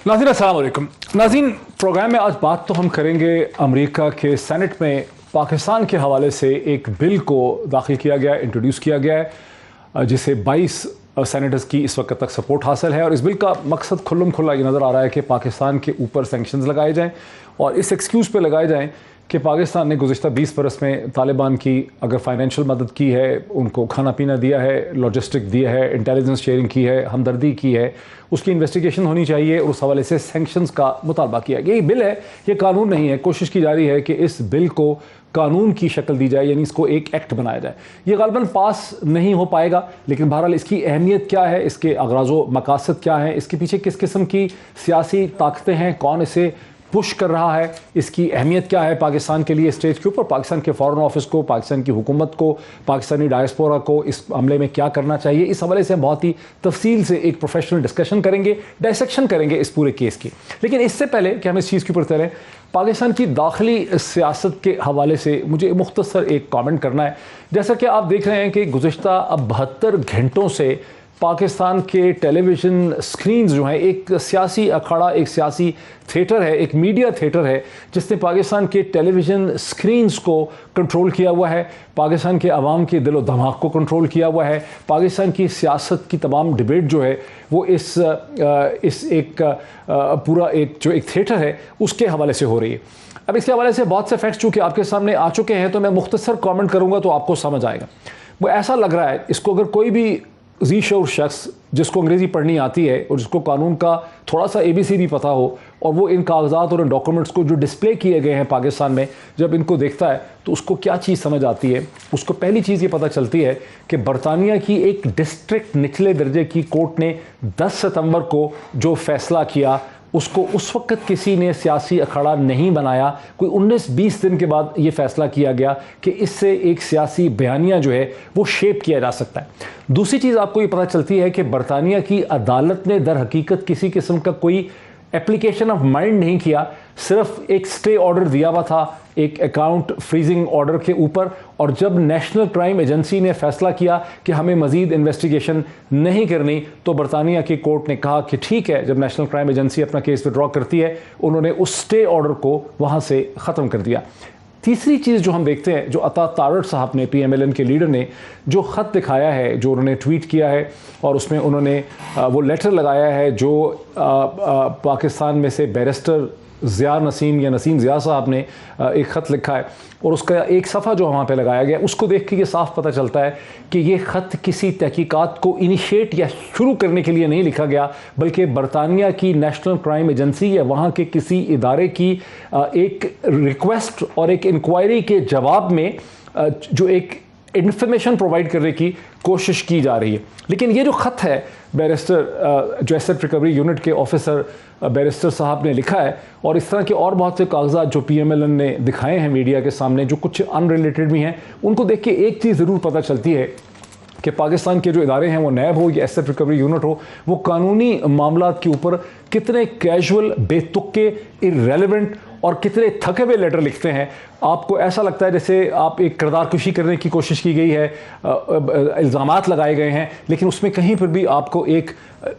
नाज़रीन अस्सलाम वालेकुम। नाज़रीन, प्रोग्राम में आज बात तो हम करेंगे अमेरिका के सेनेट में पाकिस्तान के हवाले से एक बिल को दाखिल किया गया, इंट्रोड्यूस किया गया है, जिसे 22 सेनेटर्स की इस वक्त तक सपोर्ट हासिल है। और इस बिल का मकसद खुल्लम खुल्ला ये नज़र आ रहा है कि पाकिस्तान के ऊपर सैंक्शंस लगाए जाएँ और इस एक्सक्यूज़ पे लगाए जाएँ कि पाकिस्तान ने गुज़िश्ता 20 बरस में तालिबान की अगर फाइनेंशियल मदद की है, उनको खाना पीना दिया है, लॉजिस्टिक दिया है, इंटेलिजेंस शेयरिंग की है, हमदर्दी की है, उसकी इन्वेस्टिगेशन होनी चाहिए और उस हवाले से सैंक्शंस का मुतालबा किया गया। ये बिल है, ये कानून नहीं है। कोशिश की जा रही है कि इस बिल को कानून की शक्ल दी जाए, यानी इसको एक एक्ट बनाया जाए। ये गालबन पास नहीं हो पाएगा, लेकिन बहरहाल इसकी अहमियत क्या है, इसके अगराज़ो मकासद क्या हैं, इसके पीछे किस किस्म की सियासी ताकतें हैं, कौन इसे पुश कर रहा है, इसकी अहमियत क्या है पाकिस्तान के लिए स्टेज के ऊपर, पाकिस्तान के फॉरेन ऑफिस को, पाकिस्तान की हुकूमत को, पाकिस्तानी डायस्पोरा को इस मामले में क्या करना चाहिए, इस हवाले से हम बहुत ही तफसील से एक प्रोफेशनल डिस्कशन करेंगे, डायसेक्शन करेंगे इस पूरे केस की। लेकिन इससे पहले कि हम इस चीज़ के ऊपर चलें, पाकिस्तान की दाखिली सियासत के हवाले से मुझे मुख्तसर एक कॉमेंट करना है। जैसा कि आप देख रहे हैं कि गुज़िश्ता अब 72 घंटों से पाकिस्तान के टेलीविज़न स्क्रीन्स जो हैं, एक सियासी अखाड़ा, एक सियासी थिएटर है, एक मीडिया थिएटर है जिसने पाकिस्तान के टेलीविज़न स्क्रीन्स को कंट्रोल किया हुआ है, पाकिस्तान के अवाम के दिलो दिमाग को कंट्रोल किया हुआ है। पाकिस्तान की सियासत की तमाम डिबेट जो है वो इस एक पूरा एक थिएटर है उसके हवाले से हो रही है। अब इसके हवाले से बहुत से फैक्ट्स चूँकि आपके सामने आ चुके हैं, तो मैं मुख्तसर कॉमेंट करूँगा तो आपको समझ आएगा। वो ऐसा लग रहा है, इसको अगर कोई भी जी शऊर शख्स जिसको अंग्रेज़ी पढ़नी आती है और जिसको कानून का थोड़ा सा ABC भी पता हो, और वो इन कागजात और इन डॉक्यूमेंट्स को जो डिस्प्ले किए गए हैं पाकिस्तान में, जब इनको देखता है तो उसको क्या चीज़ समझ आती है। उसको पहली चीज़ ये पता चलती है कि बरतानिया की एक डिस्ट्रिक्ट निचले दर्जे की कोर्ट ने 10 सितंबर को जो फ़ैसला किया, उसको उस वक्त किसी ने सियासी अखाड़ा नहीं बनाया। कोई 19-20 दिन के बाद ये फ़ैसला किया गया कि इससे एक सियासी बयानिया जो है वो शेप किया जा सकता है। दूसरी चीज़ आपको ये पता चलती है कि बरतानिया की अदालत ने दर हकीकत किसी किस्म का कोई एप्लीकेशन ऑफ माइंड नहीं किया, सिर्फ एक स्टे ऑर्डर दिया हुआ था एक अकाउंट फ्रीजिंग ऑर्डर के ऊपर। और जब नेशनल क्राइम एजेंसी ने फैसला किया कि हमें मज़ीद इन्वेस्टिगेशन नहीं करनी, तो बरतानिया की कोर्ट ने कहा कि ठीक है। जब नेशनल क्राइम एजेंसी अपना केस विड्रॉ करती है, उन्होंने उस स्टे ऑर्डर को वहाँ से ख़त्म कर दिया। तीसरी चीज़ जो हम देखते हैं, जो अता तारड़ साहब ने, PMLN के लीडर ने जो ख़त दिखाया है, जो उन्होंने ट्वीट किया है और उसमें उन्होंने वो लेटर लगाया है जो पाकिस्तान में से बैरिस्टर ज़िया नसीम या नसीम ज़िया साहब ने एक ख़त लिखा है, और उसका एक सफ़ा जो वहाँ पे लगाया गया, उसको देख के ये साफ पता चलता है कि ये ख़त किसी तहकीकात को इनिशिएट या शुरू करने के लिए नहीं लिखा गया, बल्कि बरतानिया की नेशनल क्राइम एजेंसी या वहाँ के किसी इदारे की एक रिक्वेस्ट और एक इंक्वायरी के जवाब में जो एक इन्फॉर्मेशन प्रोवाइड करने की कोशिश की जा रही है। लेकिन ये जो ख़त है बैरिस्टर जो एसेट रिकवरी यूनिट के ऑफिसर बैरिस्टर साहब ने लिखा है, और इस तरह के और बहुत से कागजात जो PMLN ने दिखाए हैं मीडिया के सामने, जो कुछ अनरिलेटेड भी हैं, उनको देख के एक चीज़ ज़रूर पता चलती है कि पाकिस्तान के जो इदारे हैं, वो नैब हो या एसेट रिकवरी यूनिट हो, वो कानूनी मामलात के ऊपर कितने कैजुअल, बेतुके, इररेलेवेंट और कितने थके हुए लेटर लिखते हैं। आपको ऐसा लगता है जैसे आप एक किरदार कुशी करने की कोशिश की गई है, इल्ज़ामात लगाए गए हैं, लेकिन उसमें कहीं पर भी आपको एक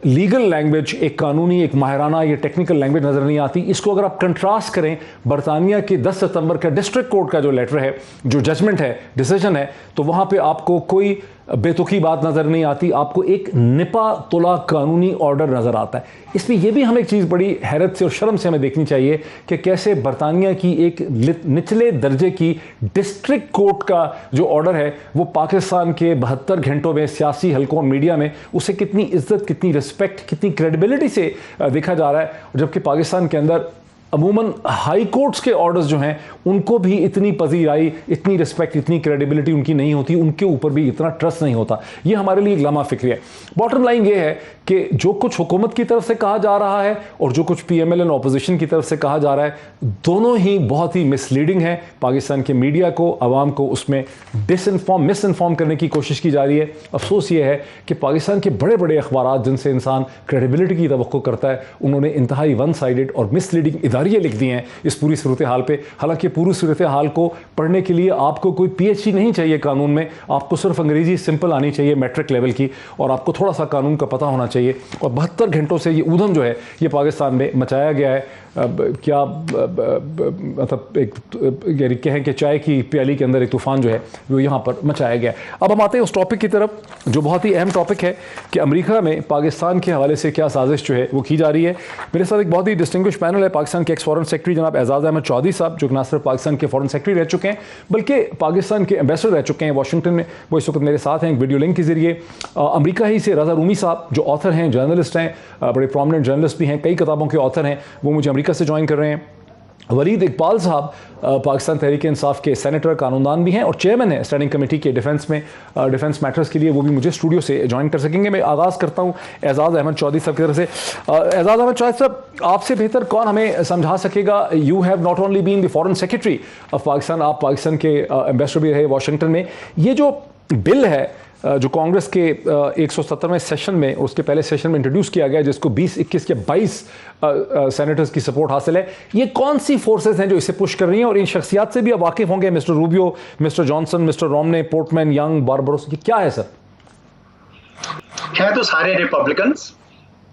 लीगल लैंग्वेज, एक कानूनी, एक माहिराना या टेक्निकल लैंग्वेज नज़र नहीं आती। इसको अगर आप कंट्रास्ट करें बरतानिया के 10 सितंबर का डिस्ट्रिक्ट कोर्ट का जो लेटर है, जो जजमेंट है, डिसीजन है, तो वहाँ पे आपको कोई बेतुकी बात नज़र नहीं आती, आपको एक निपा तुला कानूनी ऑर्डर नज़र आता है। इसमें यह भी हमें एक चीज़ बड़ी हैरत से और शर्म से हमें देखनी चाहिए कि कैसे बरतानिया की एक निचले दर्जे की डिस्ट्रिक्ट कोर्ट का जो ऑर्डर है, वो पाकिस्तान के 72 घंटों में सियासी हलकों मीडिया में उसे कितनी इज्जत, कितनी रिस्पेक्ट, कितनी क्रेडिबिलिटी से देखा जा रहा है, जबकि पाकिस्तान के अंदर अमूमन हाई कोर्ट्स के ऑर्डर्स जो हैं उनको भी इतनी पजीराई, इतनी रिस्पेक्ट, इतनी क्रेडिबिलिटी उनकी नहीं होती, उनके ऊपर भी इतना ट्रस्ट नहीं होता। ये हमारे लिए एक लम्हा फिक्री है। बॉटम लाइन ये है कि जो कुछ हुकूमत की तरफ से कहा जा रहा है और जो कुछ PMLN ऑपोजिशन की तरफ से कहा जा रहा है, दोनों ही बहुत ही मिसलीडिंग है। पाकिस्तान के मीडिया को, आवाम को उसमें मिसइन्फॉर्म करने की कोशिश की जा रही है। अफसोस ये है कि पाकिस्तान के बड़े बड़े अखबार जिनसे इंसान क्रेडिबिलिटी की तवक्को करता है, उन्होंने इंतहाई वन साइडेड और मिसलीडिंग बेदारियाँ लिख दी हैं इस पूरी सूरत हाल पे। हालांकि पूरी सूरत हाल को पढ़ने के लिए आपको कोई PhD नहीं चाहिए कानून में, आपको सिर्फ अंग्रेजी सिंपल आनी चाहिए मैट्रिक लेवल की, और आपको थोड़ा सा कानून का पता होना चाहिए। और 72 घंटों से ये ऊधम जो है ये पाकिस्तान में मचाया गया है। क्या मतलब एक यानी कहें कि चाय की प्याली के अंदर एक तूफ़ान जो है वो यहाँ पर मचाया गया। अब हम आते हैं उस टॉपिक की तरफ जो बहुत ही अहम टॉपिक है कि अमेरिका में पाकिस्तान के हवाले से क्या साजिश जो है वो की जा रही है। मेरे साथ एक बहुत ही डिस्टिंग्विश पैनल है, पाकिस्तान के एक्स फॉरेन सेक्रेटरी जनाब एजाज अहमद चौधरी साहब, जो न सिर्फ पाकिस्तान के फॉरेन सेक्रेटरी रह चुके हैं बल्कि पाकिस्तान के एम्बेसडर रह चुके हैं वाशिंगटन में। वो इस वक्त मेरे साथ हैं एक वीडियो लिंक के जरिए। अमेरिका ही से रज़ा रूमी साहब जो ऑथर हैं, जर्नलिस्ट हैं, बड़े प्रोमिनेंट जर्नलिस्ट भी हैं, कई किताबों के ऑथर हैं, वो मुझे अमेरिका से ज्वाइन कर रहे हैं। वलीद इकबाल साहब पाकिस्तान तहरीक इंसाफ के सेनेटर, कानूनदान भी हैं और चेयरमैन है स्टैंडिंग कमेटी के डिफेंस में, डिफेंस मैटर्स के लिए, वो भी मुझे स्टूडियो से ज्वाइन कर सकेंगे। मैं आगाज़ करता हूं एजाज अहमद चौधरी साहब की तरफ से। एजाज अहमद चौधरी साहब, आपसे बेहतर कौन हमें समझा सकेगा, you have not only been the foreign secretary of Pakistan, आप पाकिस्तान के एम्बेसडर भी रहे वाशिंगटन में। ये जो बिल है जो कांग्रेस के 170वें सेशन में, उसके पहले सेशन में इंट्रोड्यूस किया गया, जिसको 20, 21 के 22 सेनेटर्स की सपोर्ट हासिल है, ये कौन सी फोर्सेस हैं जो इसे पुश कर रही हैं? और इन शख्सियात से भी आप वाकिफ होंगे, mister Rubio, mister Johnson, mister Romney, Portman, Young, बारबरोस, ये क्या है सर? है तो सारे रिपब्लिकन्स,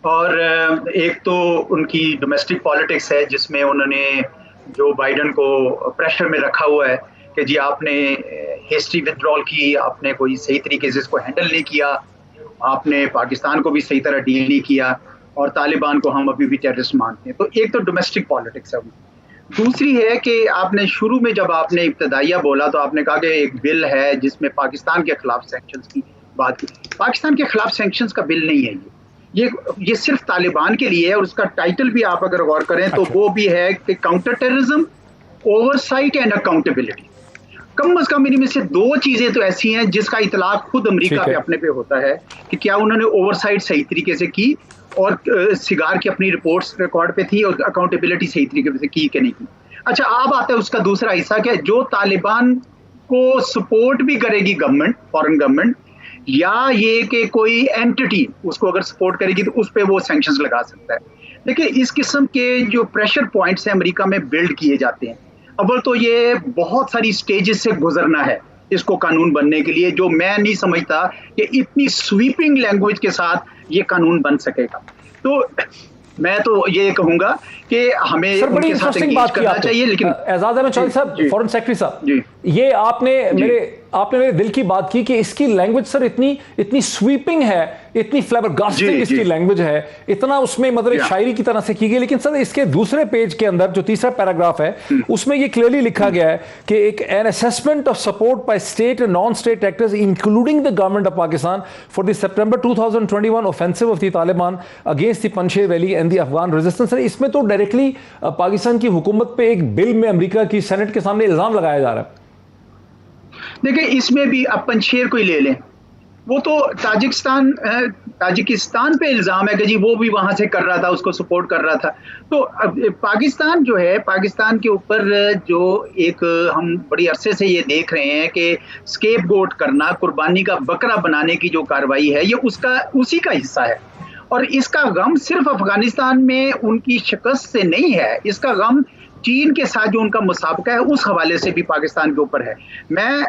और एक तो उनकी डोमेस्टिक पॉलिटिक्स है जिसमें उन्होंने जो बाइडन को प्रेशर में रखा हुआ है कि जी आपने हिस्ट्री विथड्रॉल की, आपने कोई सही तरीके से इसको हैंडल नहीं किया, आपने पाकिस्तान को भी सही तरह डील नहीं किया, और तालिबान को हम अभी भी टेररिस्ट मानते हैं। तो एक तो डोमेस्टिक पॉलिटिक्स है। दूसरी है कि आपने शुरू में जब आपने इब्तदाइया बोला तो आपने कहा कि एक बिल है जिसमें पाकिस्तान के खिलाफ सैंक्शंस की बात की। पाकिस्तान के खिलाफ सैंक्शंस का बिल नहीं है ये सिर्फ तालिबान के लिए है, और उसका टाइटल भी आप अगर गौर करें तो वो भी है कि counter terrorism, oversight and accountability. कम अज कम इनमें से दो चीजें तो ऐसी हैं जिसका इतलाक खुद अमेरिका पे अपने पे होता है कि क्या उन्होंने ओवरसाइट सही तरीके से की, और सिगार की अपनी रिपोर्ट्स रिकॉर्ड पे थी, और अकाउंटेबिलिटी सही तरीके से की कि नहीं की। अच्छा, अब आता है उसका दूसरा हिस्सा कि जो तालिबान को सपोर्ट भी करेगी गवर्नमेंट, फॉरेन गवर्नमेंट, या ये कि कोई एंटिटी उसको अगर सपोर्ट करेगी तो उस पर वो सैंक्शंस लगा सकता है। देखिए, इस किस्म के जो प्रेशर पॉइंट्स हैं अमेरिका में बिल्ड किए जाते हैं, अव्वल तो ये बहुत सारी स्टेजेस से गुजरना है इसको कानून बनने के लिए, जो मैं नहीं समझता कि इतनी स्वीपिंग लैंग्वेज के साथ ये कानून बन सकेगा। तो मैं तो ये कहूंगा कि हमें उनके साथ एंगेज करना चाहिए। लेकिन एजाज अहमद चौधरी साहब, फॉरेन सेक्रेटरी साहब, ये आपने मेरे दिल की बात की कि इसकी लैंग्वेज सर इतनी स्वीपिंग है, इतनी फ्लेबरगास्टिंग इसकी लैंग्वेज है, इतना उसमें मतलब शायरी की तरह से की गई। लेकिन सर इसके दूसरे पेज के अंदर जो तीसरा पैराग्राफ है उसमें ये क्लियरली लिखा गया है कि एक an assessment of support by state and non state actors including the government of Pakistan for the September 2021 offensive of the Taliban against the Panjshir valley and the Afghan resistance. Sir इसमें तो डायरेक्टली पाकिस्तान की हुकूमत पे एक बिल में America की senate के सामने इल्जाम लगाया जा रहा है। देखिए, इसमें भी आप पंजशेर को ही ले लें, वो तो ताजिकिस्तान पे इल्जाम है कि जी वो भी वहां से कर रहा था, उसको सपोर्ट कर रहा था। तो पाकिस्तान जो है, पाकिस्तान के ऊपर जो एक हम बड़ी अरसे से ये देख रहे हैं कि स्केपगोट करना, कुर्बानी का बकरा बनाने की जो कार्रवाई है, ये उसी का हिस्सा है। और इसका गम सिर्फ अफगानिस्तान में उनकी शिकस्त से नहीं है, इसका गम चीन के साथ जो उनका मुसाबका है उस हवाले से भी पाकिस्तान के ऊपर है। मैं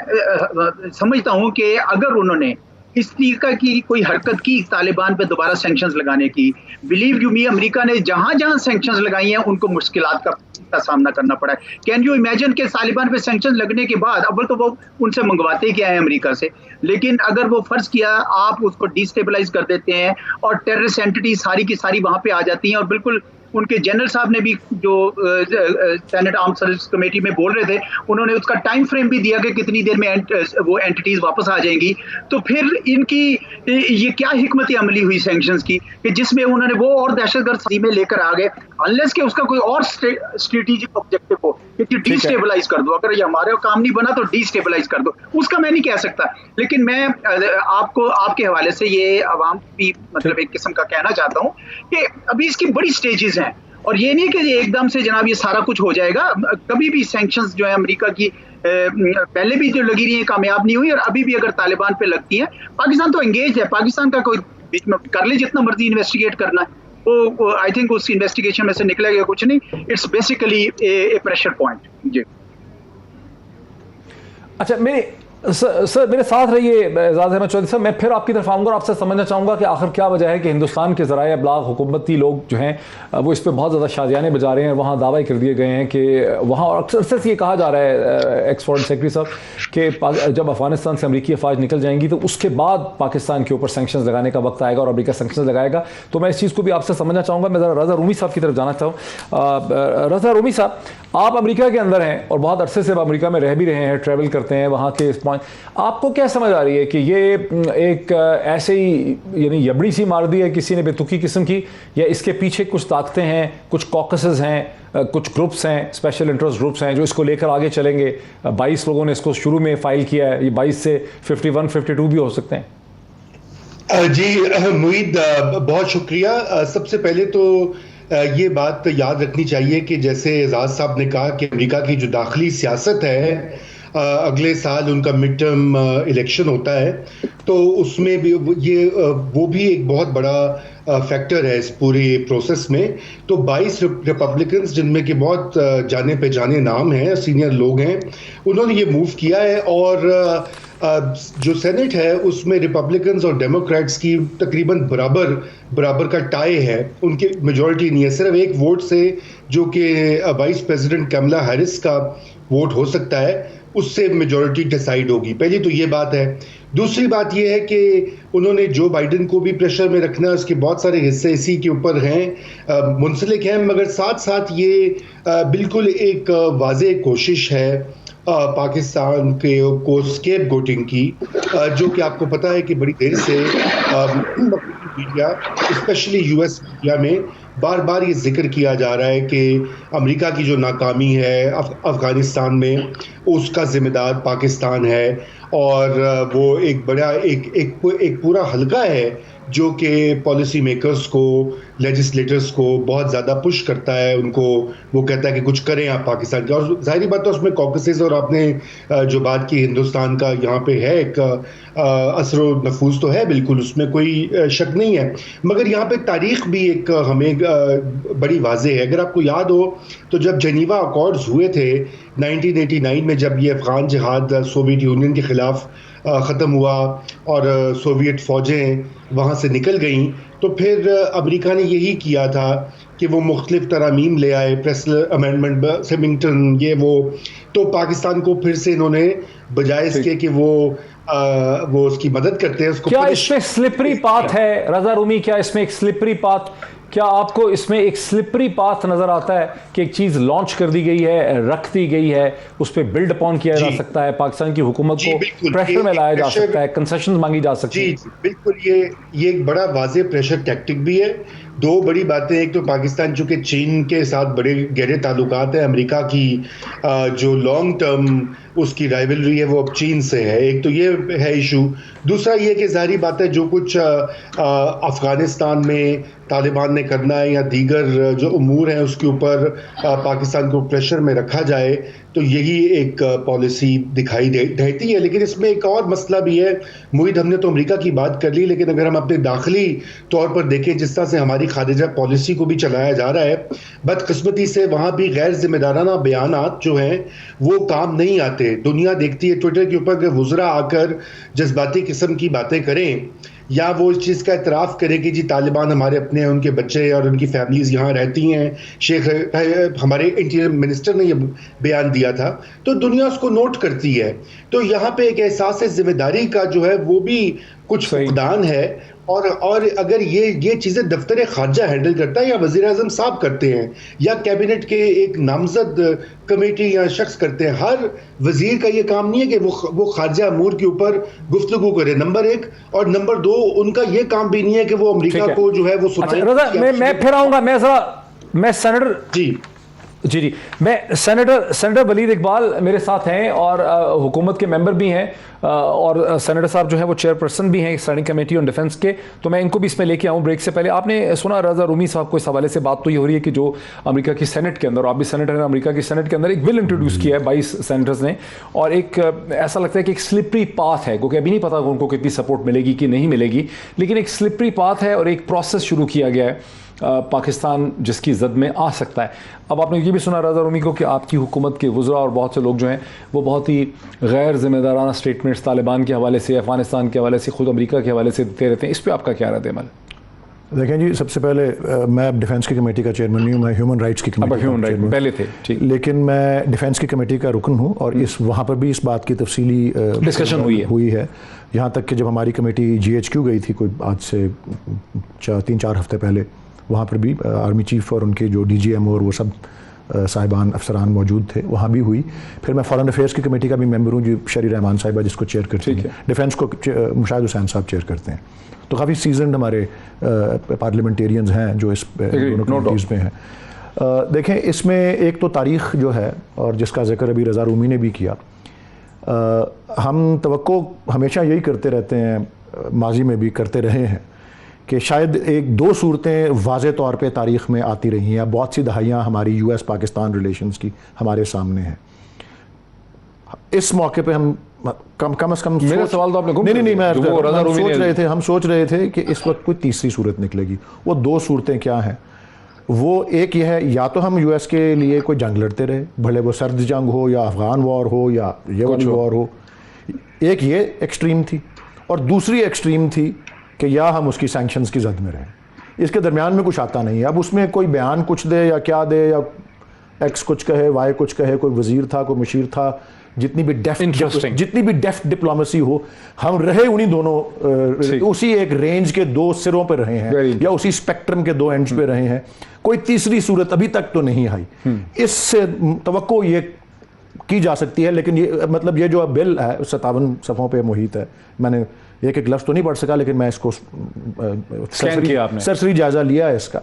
समझता हूं कि अगर उन्होंने इस तरीका की कोई हरकत की तालिबान पे दोबारा सैंक्शंस लगाने की, बिलीव यू मी, अमेरिका ने जहां जहां सैंक्शंस लगाई हैं उनको मुश्किलात का सामना करना पड़ा है। कैन यू इमेजिन के तालिबान पे सैंक्शंस लगने के बाद अव्वल तो वो उनसे मंगवाते क्या है अमेरिका से, लेकिन अगर वो फर्ज किया आप उसको डिस्टेबलाइज कर देते हैं और टेररिस्ट एंटिटी सारी की सारी वहां पे आ जाती हैं, और बिल्कुल उनके जनरल साहब ने भी जो सेनेट आर्म सर्विस कमेटी में बोल रहे थे, उन्होंने उसका टाइम फ्रेम भी दिया कि कितनी देर में वो एंटिटीज वापस आ जाएंगी। तो फिर इनकी ये क्या हिकमत अमली हुई सैंक्शंस की कि जिसमें उन्होंने वो और दहशतगर्द स्थिति में लेकर आ गए, अनलेस के उसका कोई और स्ट्रेटेजिक ऑब्जेक्टिव हो कि डिस्टेबलाइज कर दो, अगर ये हमारे काम नहीं बना तो डिस्टेबलाइज कर दो, उसका मैं नहीं कह सकता। लेकिन मैं आपको आपके हवाले से ये आवाम की मतलब एक किस्म का कहना चाहता हूँ कि अभी इसकी बड़ी स्टेजेस हैं, और ये नहीं कि एकदम से जनाब ये सारा कुछ हो जाएगा। कभी भी सैंक्शंस जो है अमेरिका की पहले भी जो लगी रही है कामयाब नहीं हुई, और अभी भी अगर तालिबान पे लगती है, पाकिस्तान तो एंगेज है, पाकिस्तान का कोई बीच में कर ले जितना मर्जी इन्वेस्टिगेट करना है, वो आई थिंक उस इन्वेस्टिगेशन में से निकलेगा कुछ नहीं, it's basically a pressure point. जी अच्छा, सर मेरे साथ रहिए एजाज अहमद चौधरी साहब। मैं फिर आपकी तरफ आऊँगा और आपसे समझना चाहूँगा कि आखिर क्या वजह है कि हिंदुस्तान के ज़राए अबलाग हुकूमती लोग जो हैं वो इस पर बहुत ज़्यादा शादियाने बजा रहे हैं। वहाँ दावे कर दिए गए हैं कि वहाँ, और अक्सर से ये कहा जा रहा है एक्स फॉरेन सेक्रेटरी साहब कि जब अफगानिस्तान से अमरीकी अफवाज निकल जाएंगी तो उसके बाद पाकिस्तान के ऊपर सैंक्शंस लगाने का वक्त आएगा और अमरीका सैंक्शंस लगाएगा। तो मैं इस चीज़ को भी आपसे समझना चाहूँगा। मैं ज़रा रज़ा रूमी साहब की तरफ जाना चाहूँ। रज़ा रूमी साहब, आप अमेरिका के अंदर हैं और बहुत अरसे से अमेरिका में रह भी रहे हैं, ट्रैवल करते हैं वहाँ के इस पॉइंट, आपको क्या समझ आ रही है कि ये एक ऐसे ही यानी यबड़ी सी मार दी है किसी ने बेतुकी किस्म की, या इसके पीछे कुछ ताकतें हैं, कुछ कॉकसेस हैं, कुछ ग्रुप्स हैं, स्पेशल इंटरेस्ट ग्रुप्स हैं जो इसको लेकर आगे चलेंगे? 22 लोगों ने इसको शुरू में फाइल किया है, ये 22 से 51, 52 भी हो सकते हैं। जी मुईद, बहुत शुक्रिया। सबसे पहले तो ये बात याद रखनी चाहिए कि जैसे एजाज साहब ने कहा कि अमेरिका की जो दाखिली सियासत है, अगले साल उनका मिड टर्म इलेक्शन होता है, तो उसमें भी वो भी एक बहुत बड़ा फैक्टर है इस पूरी प्रोसेस में। तो 22 रिपब्लिकन्स, जिनमें के बहुत जाने पहचाने नाम हैं, सीनियर लोग हैं, उन्होंने ये मूव किया है। और जो सेनेट है उसमें रिपब्लिकन्स और डेमोक्रेट्स की तकरीबन बराबर का टाई है, उनकी मेजॉरिटी नहीं है, सिर्फ एक वोट से, जो कि वाइस प्रेसिडेंट कमला हैरिस का वोट हो सकता है, उससे मेजॉरिटी डिसाइड होगी। पहली तो ये बात है। दूसरी बात ये है कि उन्होंने जो बाइडेन को भी प्रेशर में रखना है, उसके बहुत सारे हिस्से इसी के ऊपर हैं, मुंसलिक हैं, मगर साथ साथ ये बिल्कुल एक वाज़ेह कोशिश है पाकिस्तान को स्केप गोटिंग की, जो कि आपको पता है कि बड़ी देर से मीडिया, स्पेशली यूएस मीडिया में बार बार ये जिक्र किया जा रहा है कि अमेरिका की जो नाकामी है अफगानिस्तान में, उसका जिम्मेदार पाकिस्तान है। और वो एक बड़ा एक पूरा हल्का है जो कि पॉलिसी मेकर्स को, लेजिस्लेटर्स को बहुत ज़्यादा पुश करता है उनको। वो कहता है कि कुछ करें आप पाकिस्तान के, और जाहिर बात है उसमें कॉकसेस, और आपने जो बात की हिंदुस्तान का यहाँ पे है एक असर व नफूज तो है बिल्कुल, उसमें कोई शक नहीं है। मगर यहाँ पे तारीख भी एक हमें बड़ी वाज़ेह है। अगर आपको याद हो तो जब जेनीवा अकॉर्ड्स हुए थे 1989 में, जब ये अफगान जिहाद सोवियत यूनियन के ख़िलाफ़ ख़त्म हुआ और सोवियत फ़ौजें वहाँ से निकल गईं, तो फिर अमेरिका ने यही किया था कि वो मुख्तलिफ तरामीम ले आए, प्रेसल अमेंडमेंट, सेमिंगटन, ये वो। तो पाकिस्तान को फिर से इन्होंने बजाय इसके कि वो उसकी मदद करते हैं, उसको क्या इसमें स्लिपरी पाथ है रज़ा रूमी? क्या इसमें एक स्लिपरी पाथ, क्या आपको इसमें एक स्लिपरी पाथ नजर आता है कि एक चीज लॉन्च कर दी गई है, रख दी गई है, उस पर बिल्ड अपॉन किया जा सकता है, पाकिस्तान की हुकूमत को प्रेशर में लाया जा सकता है, कंसेशन मांगी जा सकती है? जी बिल्कुल, ये एक बड़ा वाज़ेह प्रेशर टैक्टिक भी है। दो बड़ी बातें, एक तो पाकिस्तान चूँकि चीन के साथ बड़े गहरे ताल्लुकात हैं, अमेरिका की जो लॉन्ग टर्म उसकी राइवलरी है वो अब चीन से है, एक तो ये है इशू। दूसरा ये कि ज़ाहिर बात है जो कुछ अफ़गानिस्तान में तालिबान ने करना है या दीगर जो उमूर हैं उसके ऊपर पाकिस्तान को प्रेशर में रखा जाए, तो यही एक पॉलिसी दिखाई देती है। लेकिन इसमें एक और मसला भी है मुईद, हमने तो अमेरिका की बात कर ली, लेकिन अगर हम अपने दाखिली तौर पर देखें, जिस तरह से हमारी खारिजा पॉलिसी को भी चलाया जा रहा है, बदकिस्मती से वहाँ भी गैर जिम्मेदाराना बयानात जो हैं वो काम नहीं आते। दुनिया देखती है ट्विटर के ऊपर कि वुज़रा आकर जज्बाती किस्म की बातें करें, या वो इस चीज़ का इतराफ़ करे कि जी तालिबान हमारे अपने हैं, उनके बच्चे और उनकी फैमिलीज़ यहाँ रहती हैं, शेख हमारे इंटीरियर मिनिस्टर ने ये बयान दिया था, तो दुनिया उसको नोट करती है। तो यहाँ पे एक एहसास ज़िम्मेदारी का जो है वो भी कुछ फुकदान है। और अगर ये चीज़ें दफ्तर खारजा हैंडल करता है, या वज़ीर आज़म साहब करते हैं, या कैबिनेट के एक नामजद कमेटी या शख्स करते हैं, हर वज़ीर का ये काम नहीं है कि वो खारजा अमूर के ऊपर गुफ्तगू करे, नंबर एक। और नंबर दो, उनका ये काम भी नहीं है कि वो अमेरिका को जो है वो सुनाए। अच्छा, मैं फिर आऊँगा, मैं सेनेटर जी मैं सेनेटर वलीद इकबाल मेरे साथ हैं और हुकूमत के मेंबर भी हैं, और सेनेटर साहब जो है वो चेयरपर्सन भी हैं स्टैंडिंग कमेटी ऑन डिफेंस के, तो मैं इनको भी इसमें लेके आऊँ। ब्रेक से पहले आपने सुना रज़ा रूमी साहब को इस हवाले से बात तो ये हो रही है कि जो अमेरिका की सेनेट के अंदर, आप भी सेनेटर हैं, अमेरिका की सेनेट के अंदर एक बिल इंट्रोड्यूस किया है 22 सेनेटर्स ने, और एक ऐसा लगता है कि एक स्लिपरी पाथ है, क्योंकि अभी नहीं पता उनको कितनी सपोर्ट मिलेगी कि नहीं मिलेगी, लेकिन एक स्लिपरी पाथ है और एक प्रोसेस शुरू किया गया है पाकिस्तान जिसकी जद में आ सकता है। अब आपने ये भी सुना रज़ा रूमी को कि आपकी हुकूमत के वज़रा और बहुत से लोग जो हैं वो बहुत ही गैर ज़िम्मेदाराना स्टेटमेंट्स तालिबान के हवाले से, अफ़गानिस्तान के हवाले से, ख़ुद अमेरिका के हवाले से देते रहते हैं। इस पर आपका क्या रद्द-ए-अमल? देखें जी, सबसे पहले मैं डिफेंस की कमेटी का चेयरमैन नहीं हूँ, मैं ह्यूमन राइट्स की कमेटी ह्यूमन राइट पहले थे, ठीक, लेकिन मैं डिफेंस की कमेटी का रुकन हूँ और इस वहाँ पर भी इस बात की तफसीली डिस्कशन हुई है। यहाँ तक कि जब हमारी कमेटी GHQ गई थी कोई आज से 3-4 हफ्ते पहले, वहाँ पर भी आर्मी चीफ और उनके जो DGM और वो सब साहिबान अफसरान मौजूद थे, वहाँ भी हुई। फिर मैं फॉरेन अफेयर्स की कमेटी का भी मेंबर हूँ, जो शरी रहमान साहिबा जिसको चेयर करते हैं, डिफेंस को मुशाहिद हुसैन साहब चेयर करते हैं। तो काफ़ी सीजनड हमारे पार्लियामेंटेरियंस हैं जो इस दोनों कमेटीज़ में हैं। देखें, इसमें एक तो तारीख़ जो है और जिसका जिक्र अभी रज़ा रूमी ने भी किया, हम तवक्को हमेशा यही करते रहते हैं, माजी में भी करते रहे हैं कि शायद 1-2 सूरतें वाज़े तौर पे तारीख़ में आती रही हैं। बहुत सी दहाइयाँ हमारी US पाकिस्तान रिलेशंस की हमारे सामने हैं। इस मौके पे हम कम से कम मेरा सवाल तो आपने नहीं मैं हम सोच रहे थे कि इस वक्त कोई तीसरी सूरत निकलेगी। वो 2 सूरतें क्या हैं? वो एक यह है, या तो हम US के लिए कोई जंग लड़ते रहे, भले वो सर्द जंग हो या अफगान वॉर हो या ये वाली वॉर हो, एक ये एक्सट्रीम थी, और दूसरी एक्सट्रीम थी कि या हम उसकी सैंक्शंस की जद में रहें। इसके दरमियान में कुछ आता नहीं है। अब उसमें कोई बयान कुछ दे या क्या दे, या X कुछ कहे, Y कुछ कहे, कोई वजीर था, कोई मुशीर था, जितनी भी डेफ्ट डिप्लोमेसी हो, हम रहे उन्हीं दोनों उसी एक रेंज के 2 सिरों पे रहे हैं या उसी स्पेक्ट्रम के 2 एंड्स पे रहे हैं। कोई तीसरी सूरत अभी तक तो नहीं आई। इससे तवक्को ये की जा सकती है, लेकिन ये मतलब ये जो बिल है 57 सफ़ों पे मुहित है। मैंने एक लफ्ज़ तो नहीं पढ़ सका, लेकिन मैं इसको सरसरी जायज़ा लिया है इसका,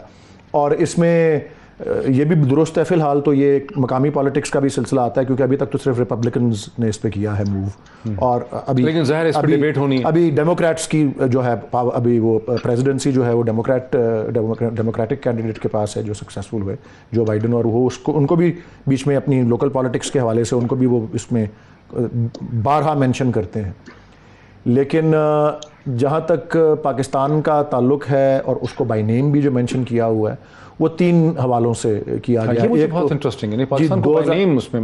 और इसमें ये भी दुरुस्त है। फिलहाल तो ये एक मकामी पॉलिटिक्स का भी सिलसिला आता है, क्योंकि अभी तक तो सिर्फ रिपब्लिकन्स ने इस पे किया है मूव, और अभी लेकिन ज़ाहिर इस पे डिबेट होनी है। अभी डेमोक्रेट्स की जो है अभी वो प्रेसिडेंसी जो है वो डेमोक्रेटिक कैंडिडेट के पास है जो सक्सेसफुल हुए, जो बाइडन, और वो उसको उनको भी बीच में अपनी लोकल पॉलिटिक्स के हवाले से उनको भी वो इसमें बारहा मेंशन करते हैं। लेकिन जहाँ तक पाकिस्तान का ताल्लुक है और उसको बाय नेम भी जो मेंशन किया हुआ है, वो 3 हवालों से किया गया है। एक बहुत इंटरेस्टिंग है, पाकिस्तान को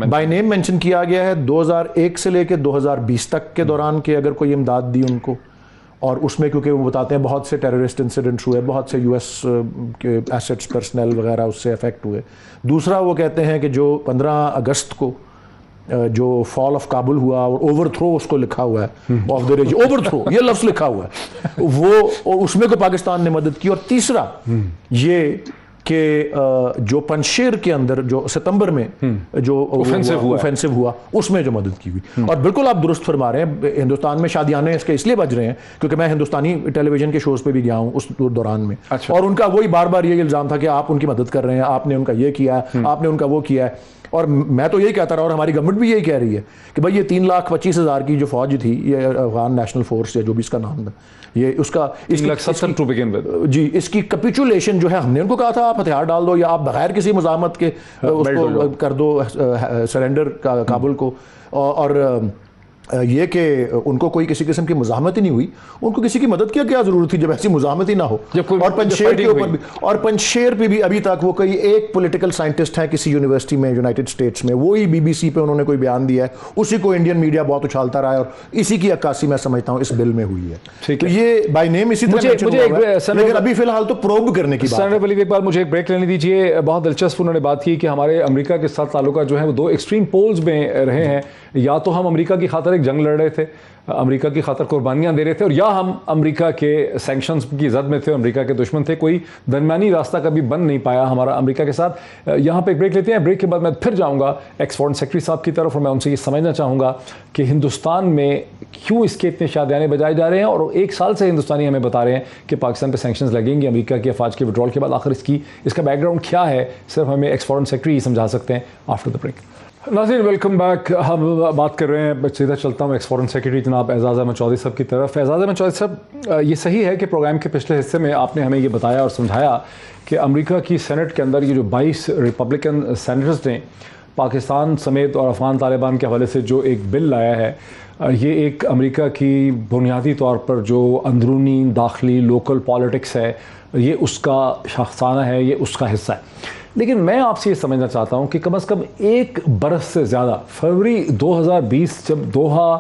बाय नेम मेंशन किया गया है 2001 से लेकर 2020 तक के दौरान के अगर कोई इमदाद दी उनको, और उसमें क्योंकि वो बताते हैं बहुत से टेररिस्ट इंसिडेंट्स हुए, बहुत से US के एसेट्स पर्सनल वगैरह उससे अफेक्ट हुए। दूसरा वो कहते हैं कि जो 15 अगस्त को जो फॉल ऑफ काबुल हुआ और ओवरथ्रो उसको लिखा हुआ है, ऑफ द रेजिम, ओवरथ्रो ये लफ्ज़ लिखा हुआ है, वो उसमें को पाकिस्तान ने मदद की। और तीसरा ये कि जो पंजशेर के अंदर जो सितंबर में जो ऑफेंसिव हुआ उसमें जो मदद की हुई। और बिल्कुल आप दुरुस्त फरमा रहे हैं, हिंदुस्तान में शादियाने इसके इसलिए बज रहे हैं क्योंकि मैं हिंदुस्तानी टेलीविजन के शोज पे भी गया हूँ उस दौरान में। अच्छा। और उनका वही बार बार ये इल्ज़ाम था कि आप उनकी मदद कर रहे हैं, आपने उनका ये किया है, आपने उनका वो किया है। और मैं तो यही कहता रहा, और हमारी गवर्नमेंट भी यही कह रही है कि भाई ये 3,25,000 की जो फौज थी, ये अफगान नेशनल फोर्स या जो भी इसका नाम था, ये उसका 3,70,000 टू बिगिन विद जी, इसकी कैपिचुलेशन जो है, हमने उनको कहा था आप हथियार डाल दो या आप बगैर किसी मुज़ाहमत के उसको कर दो सरेंडर काबुल को। और ये कि उनको कोई किसी किस्म की मुज़ाहमत ही नहीं हुई, उनको किसी की मदद की क्या ज़रूरत थी जब ऐसी मुज़ाहमत ही ना हो। और पंजशेर के ऊपर भी, और पंजशेर पे भी अभी तक वो कोई एक पॉलिटिकल साइंटिस्ट है किसी यूनिवर्सिटी में यूनाइटेड स्टेट्स में, वही BBC पे उन्होंने कोई बयान दिया है, उसी को इंडियन मीडिया बहुत उछालता रहा है, और इसी की अक्कासी मैं समझता हूँ इस बिल में हुई है। तो ये बाय नेम इसी तरह, लेकिन अभी फिलहाल तो प्रोब करने की बात है। एक बार मुझे एक ब्रेक लेने दीजिए। बहुत दिलचस्प उन्होंने बात की कि हमारे अमेरिका के साथ ताल्लुका जो है वो 2 एक्सट्रीम पोल्स में रहे हैं। या तो हम अमेरिका की खातर एक जंग लड़ रहे थे, अमेरिका की खातर कुर्बानियां दे रहे थे, और या हम अमेरिका के सैंक्शंस की जद में थे, अमेरिका के दुश्मन थे। कोई दरमियानी रास्ता कभी बन नहीं पाया हमारा अमेरिका के साथ। यहाँ पे एक ब्रेक लेते हैं। ब्रेक के बाद मैं फिर जाऊँगा एक्स फॉरेन सेक्रेटरी साहब की तरफ, और मैं उनसे ये समझना चाहूँगा कि हिंदुस्तान में क्यों इसके इतने शादियाने बजाए जा रहे हैं, और 1 साल से हिंदुस्तानी हमें बता रहे हैं कि पाकिस्तान पर सैंक्शंस लगेंगे अमेरिका की अफवाज के विड्रॉल के बाद। आखिर इसका बैकग्राउंड क्या है, सिर्फ हमें एक्स फॉरेन सेक्रेटरी ही समझा सकते हैं। After the break. नाज़रीन, वेलकम बैक। हम बात कर रहे हैं, सीधा चलता हूँ एक्स फॉरेन सेक्रेटरी जनाब एजाज़ अहमद चौधरी साहब की तरफ। एजाज़ अहमद चौधरी साहब, ये सही है कि प्रोग्राम के पिछले हिस्से में आपने हमें ये बताया और समझाया कि अमेरिका की सेनेट के अंदर ये जो 22 रिपब्लिकन सेनेटर्स ने पाकिस्तान समेत और अफ़गान तालिबान के हवाले से जो एक बिल लाया है, ये एक अमेरिका की बुनियादी तौर पर जो अंदरूनी दाखिली लोकल पॉलिटिक्स है, ये उसका शाखसाना है, ये उसका हिस्सा है। लेकिन मैं आपसे ये समझना चाहता हूँ कि कम से कम एक बरस से ज़्यादा, फरवरी 2020 जब दोहा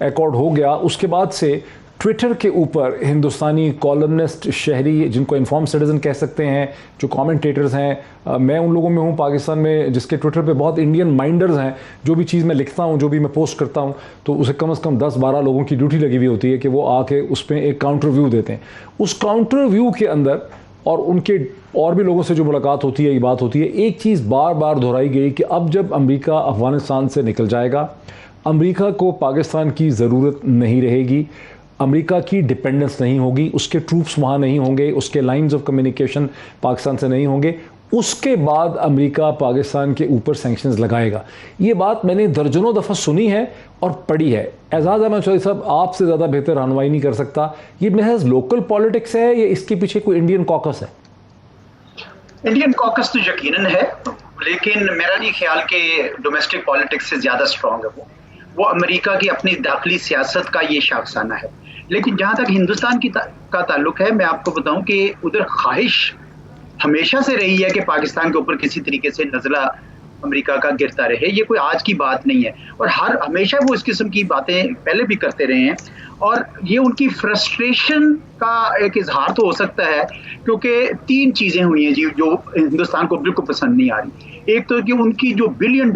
एकॉर्ड हो गया, उसके बाद से ट्विटर के ऊपर हिंदुस्तानी कॉलमनिस्ट, शहरी, जिनको इन्फॉर्म सिटीज़न कह सकते हैं, जो कमेंटेटर्स हैं, मैं उन लोगों में हूँ पाकिस्तान में जिसके ट्विटर पे बहुत इंडियन माइंडर्स हैं। जो भी चीज़ मैं लिखता हूँ, जो भी मैं पोस्ट करता हूँ, तो उसे कम से कम 10-12 लोगों की ड्यूटी लगी हुई होती है कि वो आके उस पर एक काउंटर व्यू देते हैं। उस काउंटर व्यू के अंदर और उनके और भी लोगों से जो मुलाकात होती है, ये बात होती है, एक चीज़ बार बार दोहराई गई कि अब जब अमेरिका अफ़गानिस्तान से निकल जाएगा, अमेरिका को पाकिस्तान की ज़रूरत नहीं रहेगी, अमेरिका की डिपेंडेंस नहीं होगी, उसके ट्रूप्स वहाँ नहीं होंगे, उसके लाइंस ऑफ कम्युनिकेशन पाकिस्तान से नहीं होंगे, उसके बाद अमेरिका पाकिस्तान के ऊपर सैंक्शंस लगाएगा। ये बात मैंने दर्जनों दफ़ा सुनी है और पढ़ी है। एजाज़ अहमद चौधरी साहब, आपसे ज़्यादा बेहतर रहनुमाई नहीं कर सकता, ये महज लोकल पॉलिटिक्स है या इसके पीछे कोई इंडियन कॉकस है? इंडियन कॉकस तो यकीनन है, लेकिन मेरा नहीं ख्याल कि डोमेस्टिक पॉलिटिक्स से ज़्यादा स्ट्रॉन्ग है वो अमेरिका की अपनी दाखिली सियासत का ये शाखसाना है। लेकिन जहाँ तक हिंदुस्तान का ताल्लुक है, मैं आपको बताऊं कि उधर ख्वाहिश हमेशा से रही है कि पाकिस्तान के ऊपर किसी तरीके से नज़ला अमेरिका का गिरता रहे। ये कोई आज की बात नहीं है और हमेशा वो इस किस्म की बातें पहले भी करते रहे हैं और ये उनकी फ्रस्ट्रेशन का एक इजहार तो हो सकता है, क्योंकि 3 चीज़ें हुई हैं जी जो हिंदुस्तान को बिल्कुल पसंद नहीं आ रही। एक तो कि उनकी जो $1 बिलियन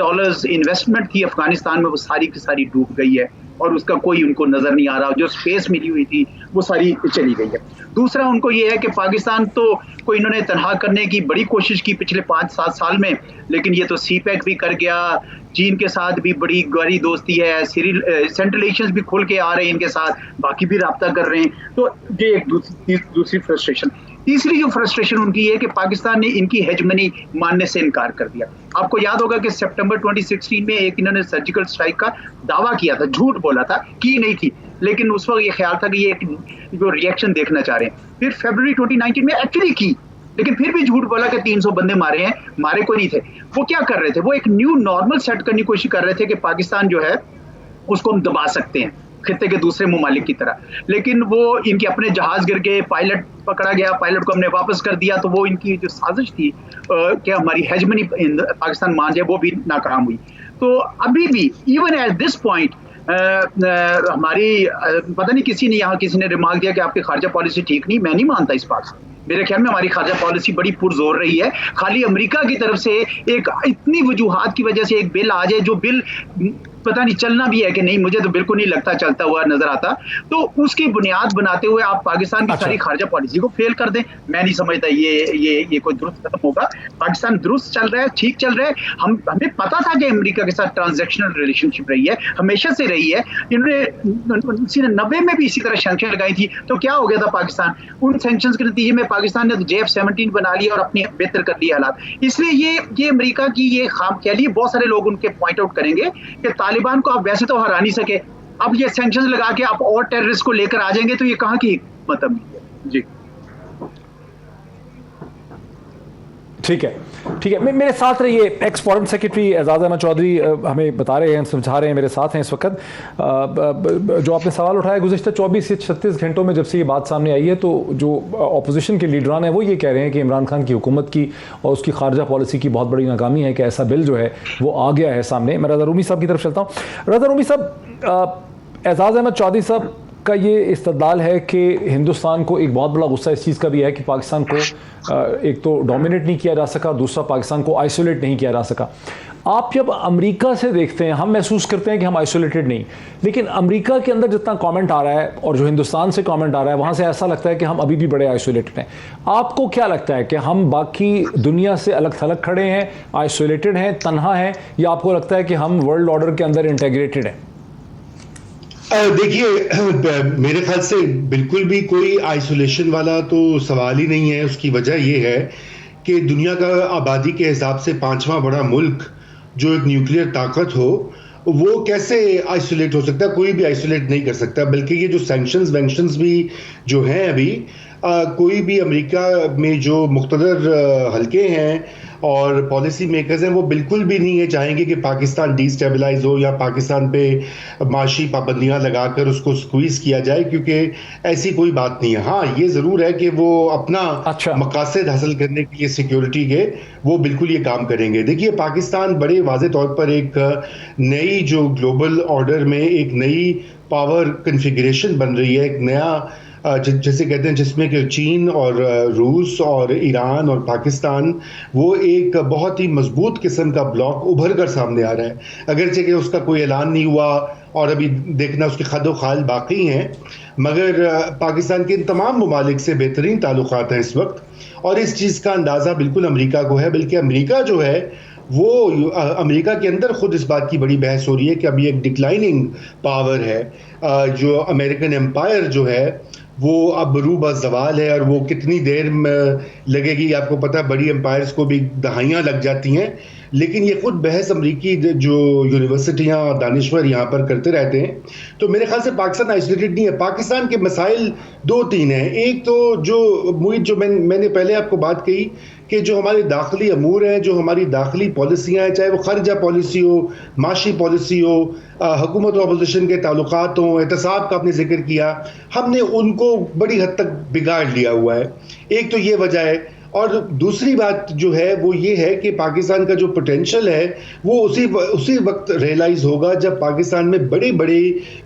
इन्वेस्टमेंट थी अफगानिस्तान में, वो सारी की सारी डूब गई है और उसका कोई उनको नज़र नहीं आ रहा। जो स्पेस मिली हुई थी वो सारी चली गई है। दूसरा उनको ये है कि पाकिस्तान तो कोई इन्होंने तनहा करने की बड़ी कोशिश की पिछले 5-7 साल में, लेकिन ये तो सीपैक भी कर गया, चीन के साथ भी बड़ी गहरी दोस्ती है, सेंट्रल एशियंस भी खुल के आ रहे हैं इनके साथ, बाकी भी रब्ता कर रहे हैं। तो ये एक दूसरी फ्रस्ट्रेशन। तीसरी जो फ्रस्ट्रेशन उनकी है कि पाकिस्तान ने इनकी हेजमनी मानने से इनकार कर दिया। आपको याद होगा कि सितंबर 2016 में एक इन्होंने सर्जिकल स्ट्राइक का दावा किया था, झूठ बोला था, की नहीं थी, लेकिन उस वक्त ये ख्याल था कि ये एक जो रिएक्शन देखना चाह रहे हैं। फिर फरवरी 2019 में एक्चुअली की, लेकिन फिर भी झूठ बोला कि 300 बंदे मारे हैं, मारे कोई नहीं थे। वो क्या कर रहे थे? वो एक न्यू नॉर्मल सेट करने की कोशिश कर रहे थे कि पाकिस्तान जो है उसको हम दबा सकते हैं खित्ते के दूसरे ममालिक की तरह। लेकिन वो इनके अपने जहाज गिर गए, पायलट पकड़ा गया, पायलट को हमने वापस कर दिया, तो वो इनकी जो साजिश थी कि हमारी हेजमनी पाकिस्तान मान जाए, वो भी नाकाम हुई। तो अभी भी इवन एट दिस पॉइंट हमारी पता नहीं किसी ने रिमार्क दिया कि आपकी खारजा पॉलिसी ठीक नहीं। मैं नहीं मानता इस बात से। मेरे ख्याल में हमारी खारजा पॉलिसी बड़ी पुरजोर रही है। खाली अमेरिका की तरफ से एक इतनी वजूहात की वजह से एक बिल आ जाए, जो बिल पता नहीं चलना भी है कि नहीं, मुझे तो बिल्कुल नहीं लगता चलता हुआ नजर आता, तो उसकी बुनियाद बनाते हुए आप पाकिस्तान की सारी खारजा पॉलिसी को फेल कर दें। मैं नहीं समझता ये कोई दुरुस्त कदम होगा। पाकिस्तान दुरुस्त चल रहा है, ठीक चल रहा है। हमें पता था कि अमेरिका के साथ ट्रांजैक्शनल रिलेशनशिप रही है, हमेशा से रही है। इन्होंने 90 में भी इसी तरह सैंक्शन लगाई थी, तो क्या हो गया था पाकिस्तान? उन सैंक्शन के नतीजे में पाकिस्तान ने तो JF-17 बना लिया और अपनी बेहतर कर दिया हालात। इसलिए ये अमेरिका की ये खामख्याली, बहुत सारे लोग उनके पॉइंट आउट करेंगे कि तालिबान को आप वैसे तो हरा नहीं सके, अब ये सैंक्शंस लगा के आप और टेररिस्ट को लेकर आ जाएंगे, तो ये कहाँ की मतलब नहीं है जी। ठीक है, मेरे साथ रहिए। Ex foreign secretary Aizaz Ahmad Chaudhry हमें बता रहे हैं, समझा रहे हैं, मेरे साथ हैं इस वक्त। जो आपने सवाल उठाया, गुज़िश्ता 24 से 36 घंटों में जब से ये बात सामने आई है, तो जो अपोजिशन के लीडरान हैं वो ये कह रहे हैं कि इमरान खान की हुकूमत की और उसकी खारजा पॉलिसी की बहुत बड़ी नाकामी है कि ऐसा बिल जो है वो आ गया है सामने। मैं रज़ा रूमी साहब की तरफ चलता हूँ। रज़ा रूमी साहब, एजाज अहमद चौधरी साहब का ये इस्तदलाल है कि हिंदुस्तान को एक बहुत बड़ा गुस्सा इस चीज़ का भी है कि पाकिस्तान को एक तो डोमिनेट नहीं किया जा सका, दूसरा पाकिस्तान को आइसोलेट नहीं किया जा सका। आप जब अमेरिका से देखते हैं, हम महसूस करते हैं कि हम आइसोलेटेड नहीं, लेकिन अमेरिका के अंदर जितना कमेंट आ रहा है और जो हिंदुस्तान से कमेंट आ रहा है, वहाँ से ऐसा लगता है कि हम अभी भी बड़े आइसोलेटेड हैं। आपको क्या लगता है कि हम बाकी दुनिया से अलग थलग खड़े हैं, आइसोलेटेड हैं, तन्हा हैं, या आपको लगता है कि हम वर्ल्ड ऑर्डर के अंदर इंटेग्रेटेड हैं? देखिए, मेरे ख्याल से बिल्कुल भी कोई आइसोलेशन वाला तो सवाल ही नहीं है। उसकी वजह यह है कि दुनिया का आबादी के हिसाब से 5वां बड़ा मुल्क जो एक न्यूक्लियर ताकत हो, वो कैसे आइसोलेट हो सकता है? कोई भी आइसोलेट नहीं कर सकता। बल्कि ये जो सैंक्शंस भी जो हैं अभी, कोई भी अमेरिका में जो मुख्तदर हल्के हैं और पॉलिसी मेकर्स हैं वो बिल्कुल भी नहीं ये चाहेंगे कि पाकिस्तान डिस्टेबलाइज हो या पाकिस्तान पे माशी पाबंदियां लगाकर उसको स्क्वीज किया जाए, क्योंकि ऐसी कोई बात नहीं है। हाँ, ये ज़रूर है कि वो अपना मकासद हासिल करने के लिए सिक्योरिटी के वो बिल्कुल ये काम करेंगे। देखिए, पाकिस्तान बड़े वाज़े तौर पर एक नई जो ग्लोबल ऑर्डर में एक नई पावर कन्फिगरेशन बन रही है, एक नया जैसे कहते हैं जिसमें कि चीन और रूस और ईरान और पाकिस्तान वो एक बहुत ही मजबूत किस्म का ब्लॉक उभर कर सामने आ रहा है। अगरचे कि उसका कोई ऐलान नहीं हुआ और अभी देखना उसके खदो खाल बाकी हैं, मगर पाकिस्तान के इन तमाम ममालिक से बेहतरीन ताल्लुकात हैं इस वक्त, और इस चीज़ का अंदाज़ा बिल्कुल अमेरिका को है। बल्कि अमेरिका जो है वो अमेरिका के अंदर खुद इस बात की बड़ी बहस हो रही है कि अभी एक डिक्लाइनिंग पावर है, जो अमेरिकन एम्पायर जो है वो अब रूबा ज़वाल है, और वो कितनी देर में लगेगी आपको पता है, बड़ी एम्पायर्स को भी दहाइयाँ लग जाती हैं। लेकिन ये खुद बहस अमरीकी जो यूनिवर्सिटियाँ और दानिश्वर यहाँ पर करते रहते हैं। तो मेरे ख्याल से पाकिस्तान आइसोलेटेड नहीं है। पाकिस्तान के मसाइल 2-3 हैं। एक तो जो मुझे जो मैंने पहले आपको बात कही कि जो हमारे दाखिली अमूर हैं, जो हमारी दाखिली पॉलिसियाँ हैं, चाहे वो खर्जा पॉलिसी हो, माशी पॉलिसी हो, हुकूमत और अपोजिशन के ताल्लुकात हों, एहतसाब का आपने जिक्र किया, हमने उनको बड़ी हद तक बिगाड़ लिया हुआ है। एक तो ये वजह है, और दूसरी बात जो है वो ये है कि पाकिस्तान का जो पोटेंशियल है वो उसी वक्त रियलाइज़ होगा जब पाकिस्तान में बड़े बड़े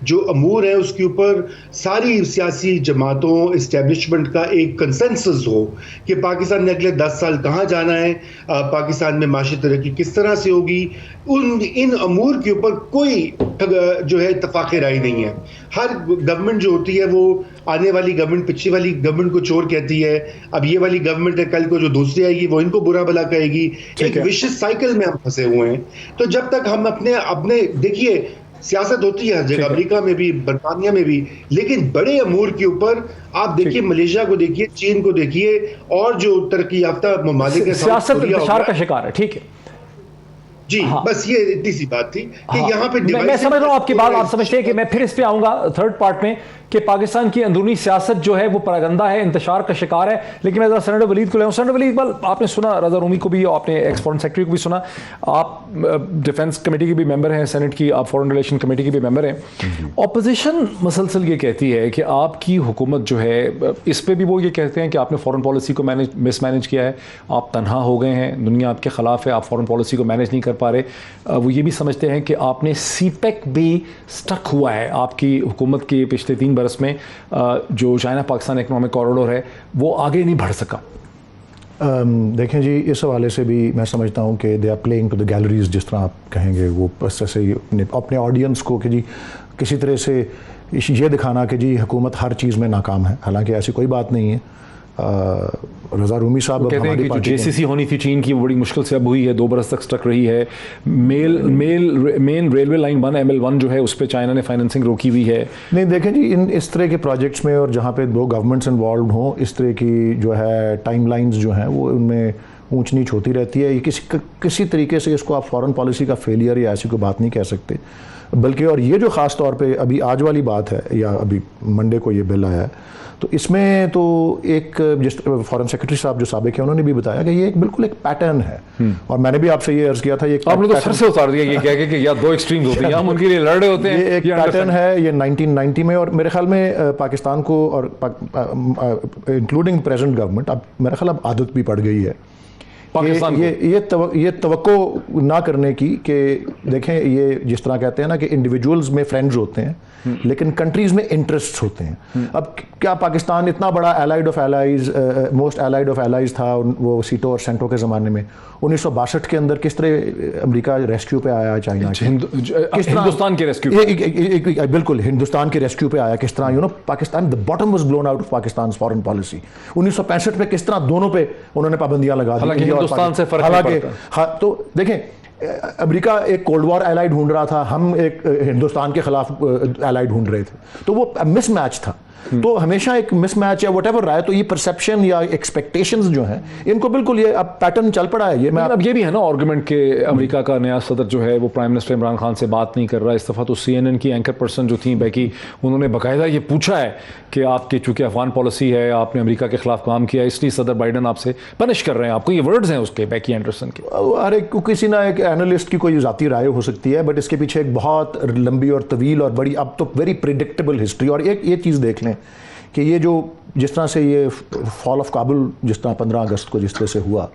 जो अमूर हैं उसके ऊपर सारी सियासी जमातों इस्टेब्लिशमेंट का एक कंसेंसस हो कि पाकिस्तान ने अगले 10 साल कहाँ जाना है, पाकिस्तान में माशी तरक्की किस तरह से होगी। इन अमूर के ऊपर कोई जो है इत्तफाक़ राय नहीं है। हर गवर्नमेंट जो होती है वो आने वाली गवर्नमेंट पिछली वाली गवर्नमेंट को चोर कहती है, अब ये वाली गवर्नमेंट है, कल को जो दूसरी आएगी वो इनको बुरा भला कहेगी। एक विशिष्ट साइकिल में हम फंसे हुए हैं। तो जब तक हम अपने देखिए सियासत होती है हर जगह, अमेरिका में भी, बरतानिया में भी, लेकिन बड़े अमूर के ऊपर आप देखिए मलेशिया को देखिए, चीन को देखिए, और जो तरक्की याफ्ता ममालिक है सियासत इंतशार का शिकार है। ठीक है जी, बस ये इतनी सी बात थी कि यहाँ पे मैं समझ रहा हूँ आपकी बात। आप समझते हैं कि मैं फिर इस पे आऊंगा थर्ड पार्ट में कि पाकिस्तान की अंदरूनी सियासत जो है वो परागंदा है, इंतशार का शिकार है। लेकिन मैं सेनेटर वलीद को ले आऊँ। सेनेटर वलीद, इकबाल, आपने सुना रजा रूमी को भी, आपने एक्स फॉरेन सेक्रेटरी को भी सुना, आप डिफेंस कमेटी के भी मेंबर हैं, सेनेट की आप फॉरेन रिलेशन कमेटी के भी मेंबर हैं। ऑपोजिशन मसलसल ये कहती है कि आपकी हुकूमत जो है, इस पर भी वो ये कहते हैं कि आपने फॉरेन पॉलिसी को मिसमैनेज किया है, आप तनहा हो गए हैं, दुनिया आपके खिलाफ है, आप फॉरेन पॉलिसी को मैनेज नहीं कर पा रहे। वो ये भी समझते हैं कि आपने सीपेक भी स्टक हुआ है आपकी हुकूमत के पिछले 3 बरस में, जो चाइना पाकिस्तान इकोनॉमिक कॉरिडोर है वो आगे नहीं बढ़ सका। देखें जी, इस हवाले से भी मैं समझता हूँ कि they are playing to the galleries, जिस तरह आप कहेंगे, वो बस ऐसे ही अपने ऑडियंस को कि जी किसी तरह से ये दिखाना कि जी हुकूमत हर चीज़ में नाकाम है, हालांकि ऐसी कोई बात नहीं है। रजा रूमी साहब कहते हैं कि जो जेसीसी होनी थी चीन की वो बड़ी मुश्किल से अब हुई है, 2 बरस तक स्टक रही है। मेन रेलवे लाइन 1 ML1 जो है उस पर चाइना ने फाइनेंसिंग रोकी हुई है। नहीं, देखें जी, इस तरह के प्रोजेक्ट्स में और जहाँ पे 2 गवर्नमेंट्स इन्वॉल्व हों, इस तरह की जो है टाइमलाइंस जो हैं वो उनमें ऊंच नीच होती रहती है। ये किसी तरीके से इसको आप फॉरेन पॉलिसी का फेलियर या ऐसी कोई बात नहीं कह सकते, बल्कि और ये जो ख़ास तौर पे अभी आज वाली बात है, या अभी मंडे को ये बिल आया है, तो इसमें तो एक जिस फॉरेन सेक्रेटरी साहब जो साबिक है उन्होंने भी बताया कि ये बिल्कुल एक पैटर्न है। और मैंने भी आपसे ये अर्ज किया था, ये आपने तो सर से उतार दिया ये कह के कि या 2 एक्सट्रीम्स होती हैं, हम उनके लिए लड़ रहे होते हैं। ये एक पैटर्न है, ये 1990 में, और मेरे ख्याल में पाकिस्तान को और इंक्लूडिंग प्रेजेंट गवर्नमेंट अब मेरे ख्याल अब आदत भी पड़ गई है पाकिस्तान ये तवक्को ना करने की कि देखें, ये जिस तरह कहते हैं ना कि इंडिविजुअल्स में फ्रेंड्स होते हैं लेकिन कंट्रीज में इंटरेस्ट्स होते हैं। अब क्या पाकिस्तान इतना बड़ा allied of allies, most allied of allies था वो सीटो और सेंटो के ज़माने में, 1962 के अंदर किस तरह अमेरिका रेस्क्यू पे आया चाइना के, हिंदुस्तान के रेस्क्यू, बिल्कुल हिंदुस्तान के रेस्क्यू पे आया किस तरह, Pakistan the bottom was blown out of Pakistan foreign policy. 1965 में किस तरह दोनों पे उन्होंने पाबंदियां लगा दी, हिंदुस्तान से फर्क नहीं पड़ता। हाँ, तो देखें, अमेरिका एक कोल्ड वॉर एलाइड ढूंढ रहा था, हम एक हिंदुस्तान के खिलाफ एलाइड ढूंढ रहे थे, तो वो मिसमैच था। तो हमेशा एक मिसमैच या व्हाटएवर रहा है, तो ये परसेप्शन या एक्सपेक्टेशंस जो हैं इनको बिल्कुल ये अब पैटर्न चल पड़ा है। ये मैं अब ये भी है ना आर्गुमेंट के अमेरिका का नया सदर जो है वो प्राइम मिनिस्टर इमरान खान से बात नहीं कर रहा। इस दफ़ा तो CNN की एंकर पर्सन जो थी बैकी, उन्होंने बाकायदा ये पूछा है कि आपकी चूंकि अफगान पॉलिसी है, आपने अमेरिका के खिलाफ काम किया, इसलिए सदर बाइडन आपसे पनिश कर रहे हैं आपको। ये वर्ड्स हैं उसके, बैकी एंडरसन के। अरे किसी ना एक एनालिस्ट की कोई जाती राय हो सकती है, बट इसके पीछे एक बहुत लंबी और तवील और बड़ी अब तो वेरी प्रिडिक्टेबल हिस्ट्री। और एक ये चीज़ देख लें कि ये जो जिस तरह से ये फॉल ऑफ काबुल जिस तरह 15 अगस्त को जिस तरह से हुआ,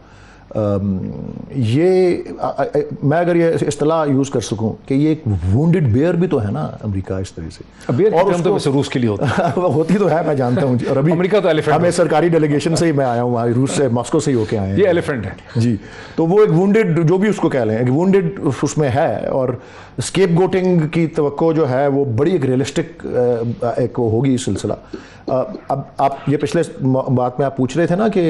मैं अगर ये इस्तेलाह यूज़ कर सकूं कि ये एक वुंडेड बेयर भी तो है ना अमेरिका इस तरह से। बेयर और तो वैसे रूस के लिए होता होती तो है, मैं जानता हूँ। और अभी अमेरिका तो एलिफेंट, मैं सरकारी डेलीगेशन से ही मैं आया हूँ रूस से, मॉस्को से ही होके आए हैं। ये एलिफेंट है जी। तो वो एक वुंडेड, जो भी उसको कह लें, एक वुंडेड उसमें है। और स्केपगोटिंग की तवक्को जो है वो बड़ी एक रियलिस्टिक एक होगी सिलसिला। अब आप ये पिछले बात में आप पूछ रहे थे ना कि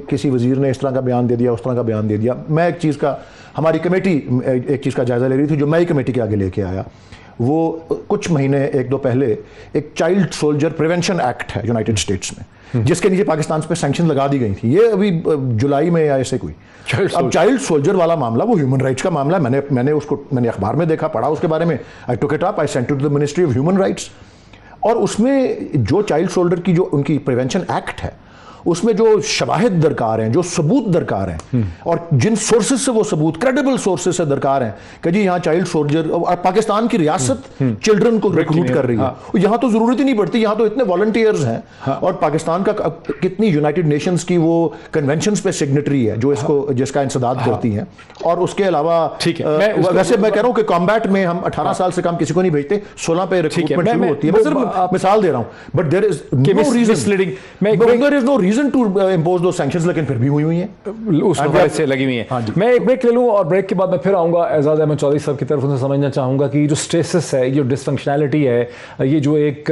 किसी वजीर ने इस तरह का बयान दे दिया, उस तरह का बयान दे दिया। मैं एक चीज़ का, हमारी कमेटी एक चीज़ का जायज़ा ले रही थी जो मैं ही कमेटी के आगे लेके आया। वो कुछ महीने एक दो पहले एक चाइल्ड सोल्जर प्रिवेंशन एक्ट है यूनाइटेड स्टेट्स में, जिसके नीचे पाकिस्तान पे सैंक्शन लगा दी गई थी। ये अभी जुलाई में या ऐसे कोई अब चाइल्ड सोल्जर वाला मामला, वो ह्यूमन राइट्स का मामला है। मैंने अखबार में देखा, पढ़ा उसके बारे में। I took it up, I sent it to the ministry of human rights. और उसमें जो चाइल्ड सोल्जर की जो उनकी प्रिवेंशन एक्ट है, उसमें जो शवाहिद दरकार हैं, जो सबूत दरकार हैं, और जिन सोर्सेज से वो सबूत क्रेडिबल सोर्सेज से दरकार हैं कि जी यहाँ चाइल्ड सोल्जर, और पाकिस्तान की रियासत चिल्ड्रन को रिक्रूट कर रही है। यहाँ तो जरूरत ही नहीं पड़ती, यहाँ तो इतने वॉलंटियर्स हैं। और पाकिस्तान का कितनी यूनाइटेड नेशंस की वो कन्वेंशंस पे सिग्नेटरी है जो इसको जिसका इंसदाद करती हैं। और उसके अलावा वैसे मैं कह रहा हूँ कि कॉम्बैट में हम 18 साल से कम किसी को नहीं भेजते, 16 पे रिक्रूटमेंट शुरू होती है। मैं सिर्फ मिसाल दे रहा हूँ, but there is no reason reason to impose those sanctions, लेकिन फिर भी हुई हैं, उस वजह से लगी हुई हैं। मैं एक ब्रेक ले लूं और ब्रेक के बाद मैं फिर आऊंगा एजाज अहमद चौधरी साहब की तरफ। उनसे समझना चाहूंगा कि जो स्ट्रेसेस है, ये डिसफंक्शनैलिटी है, ये जो एक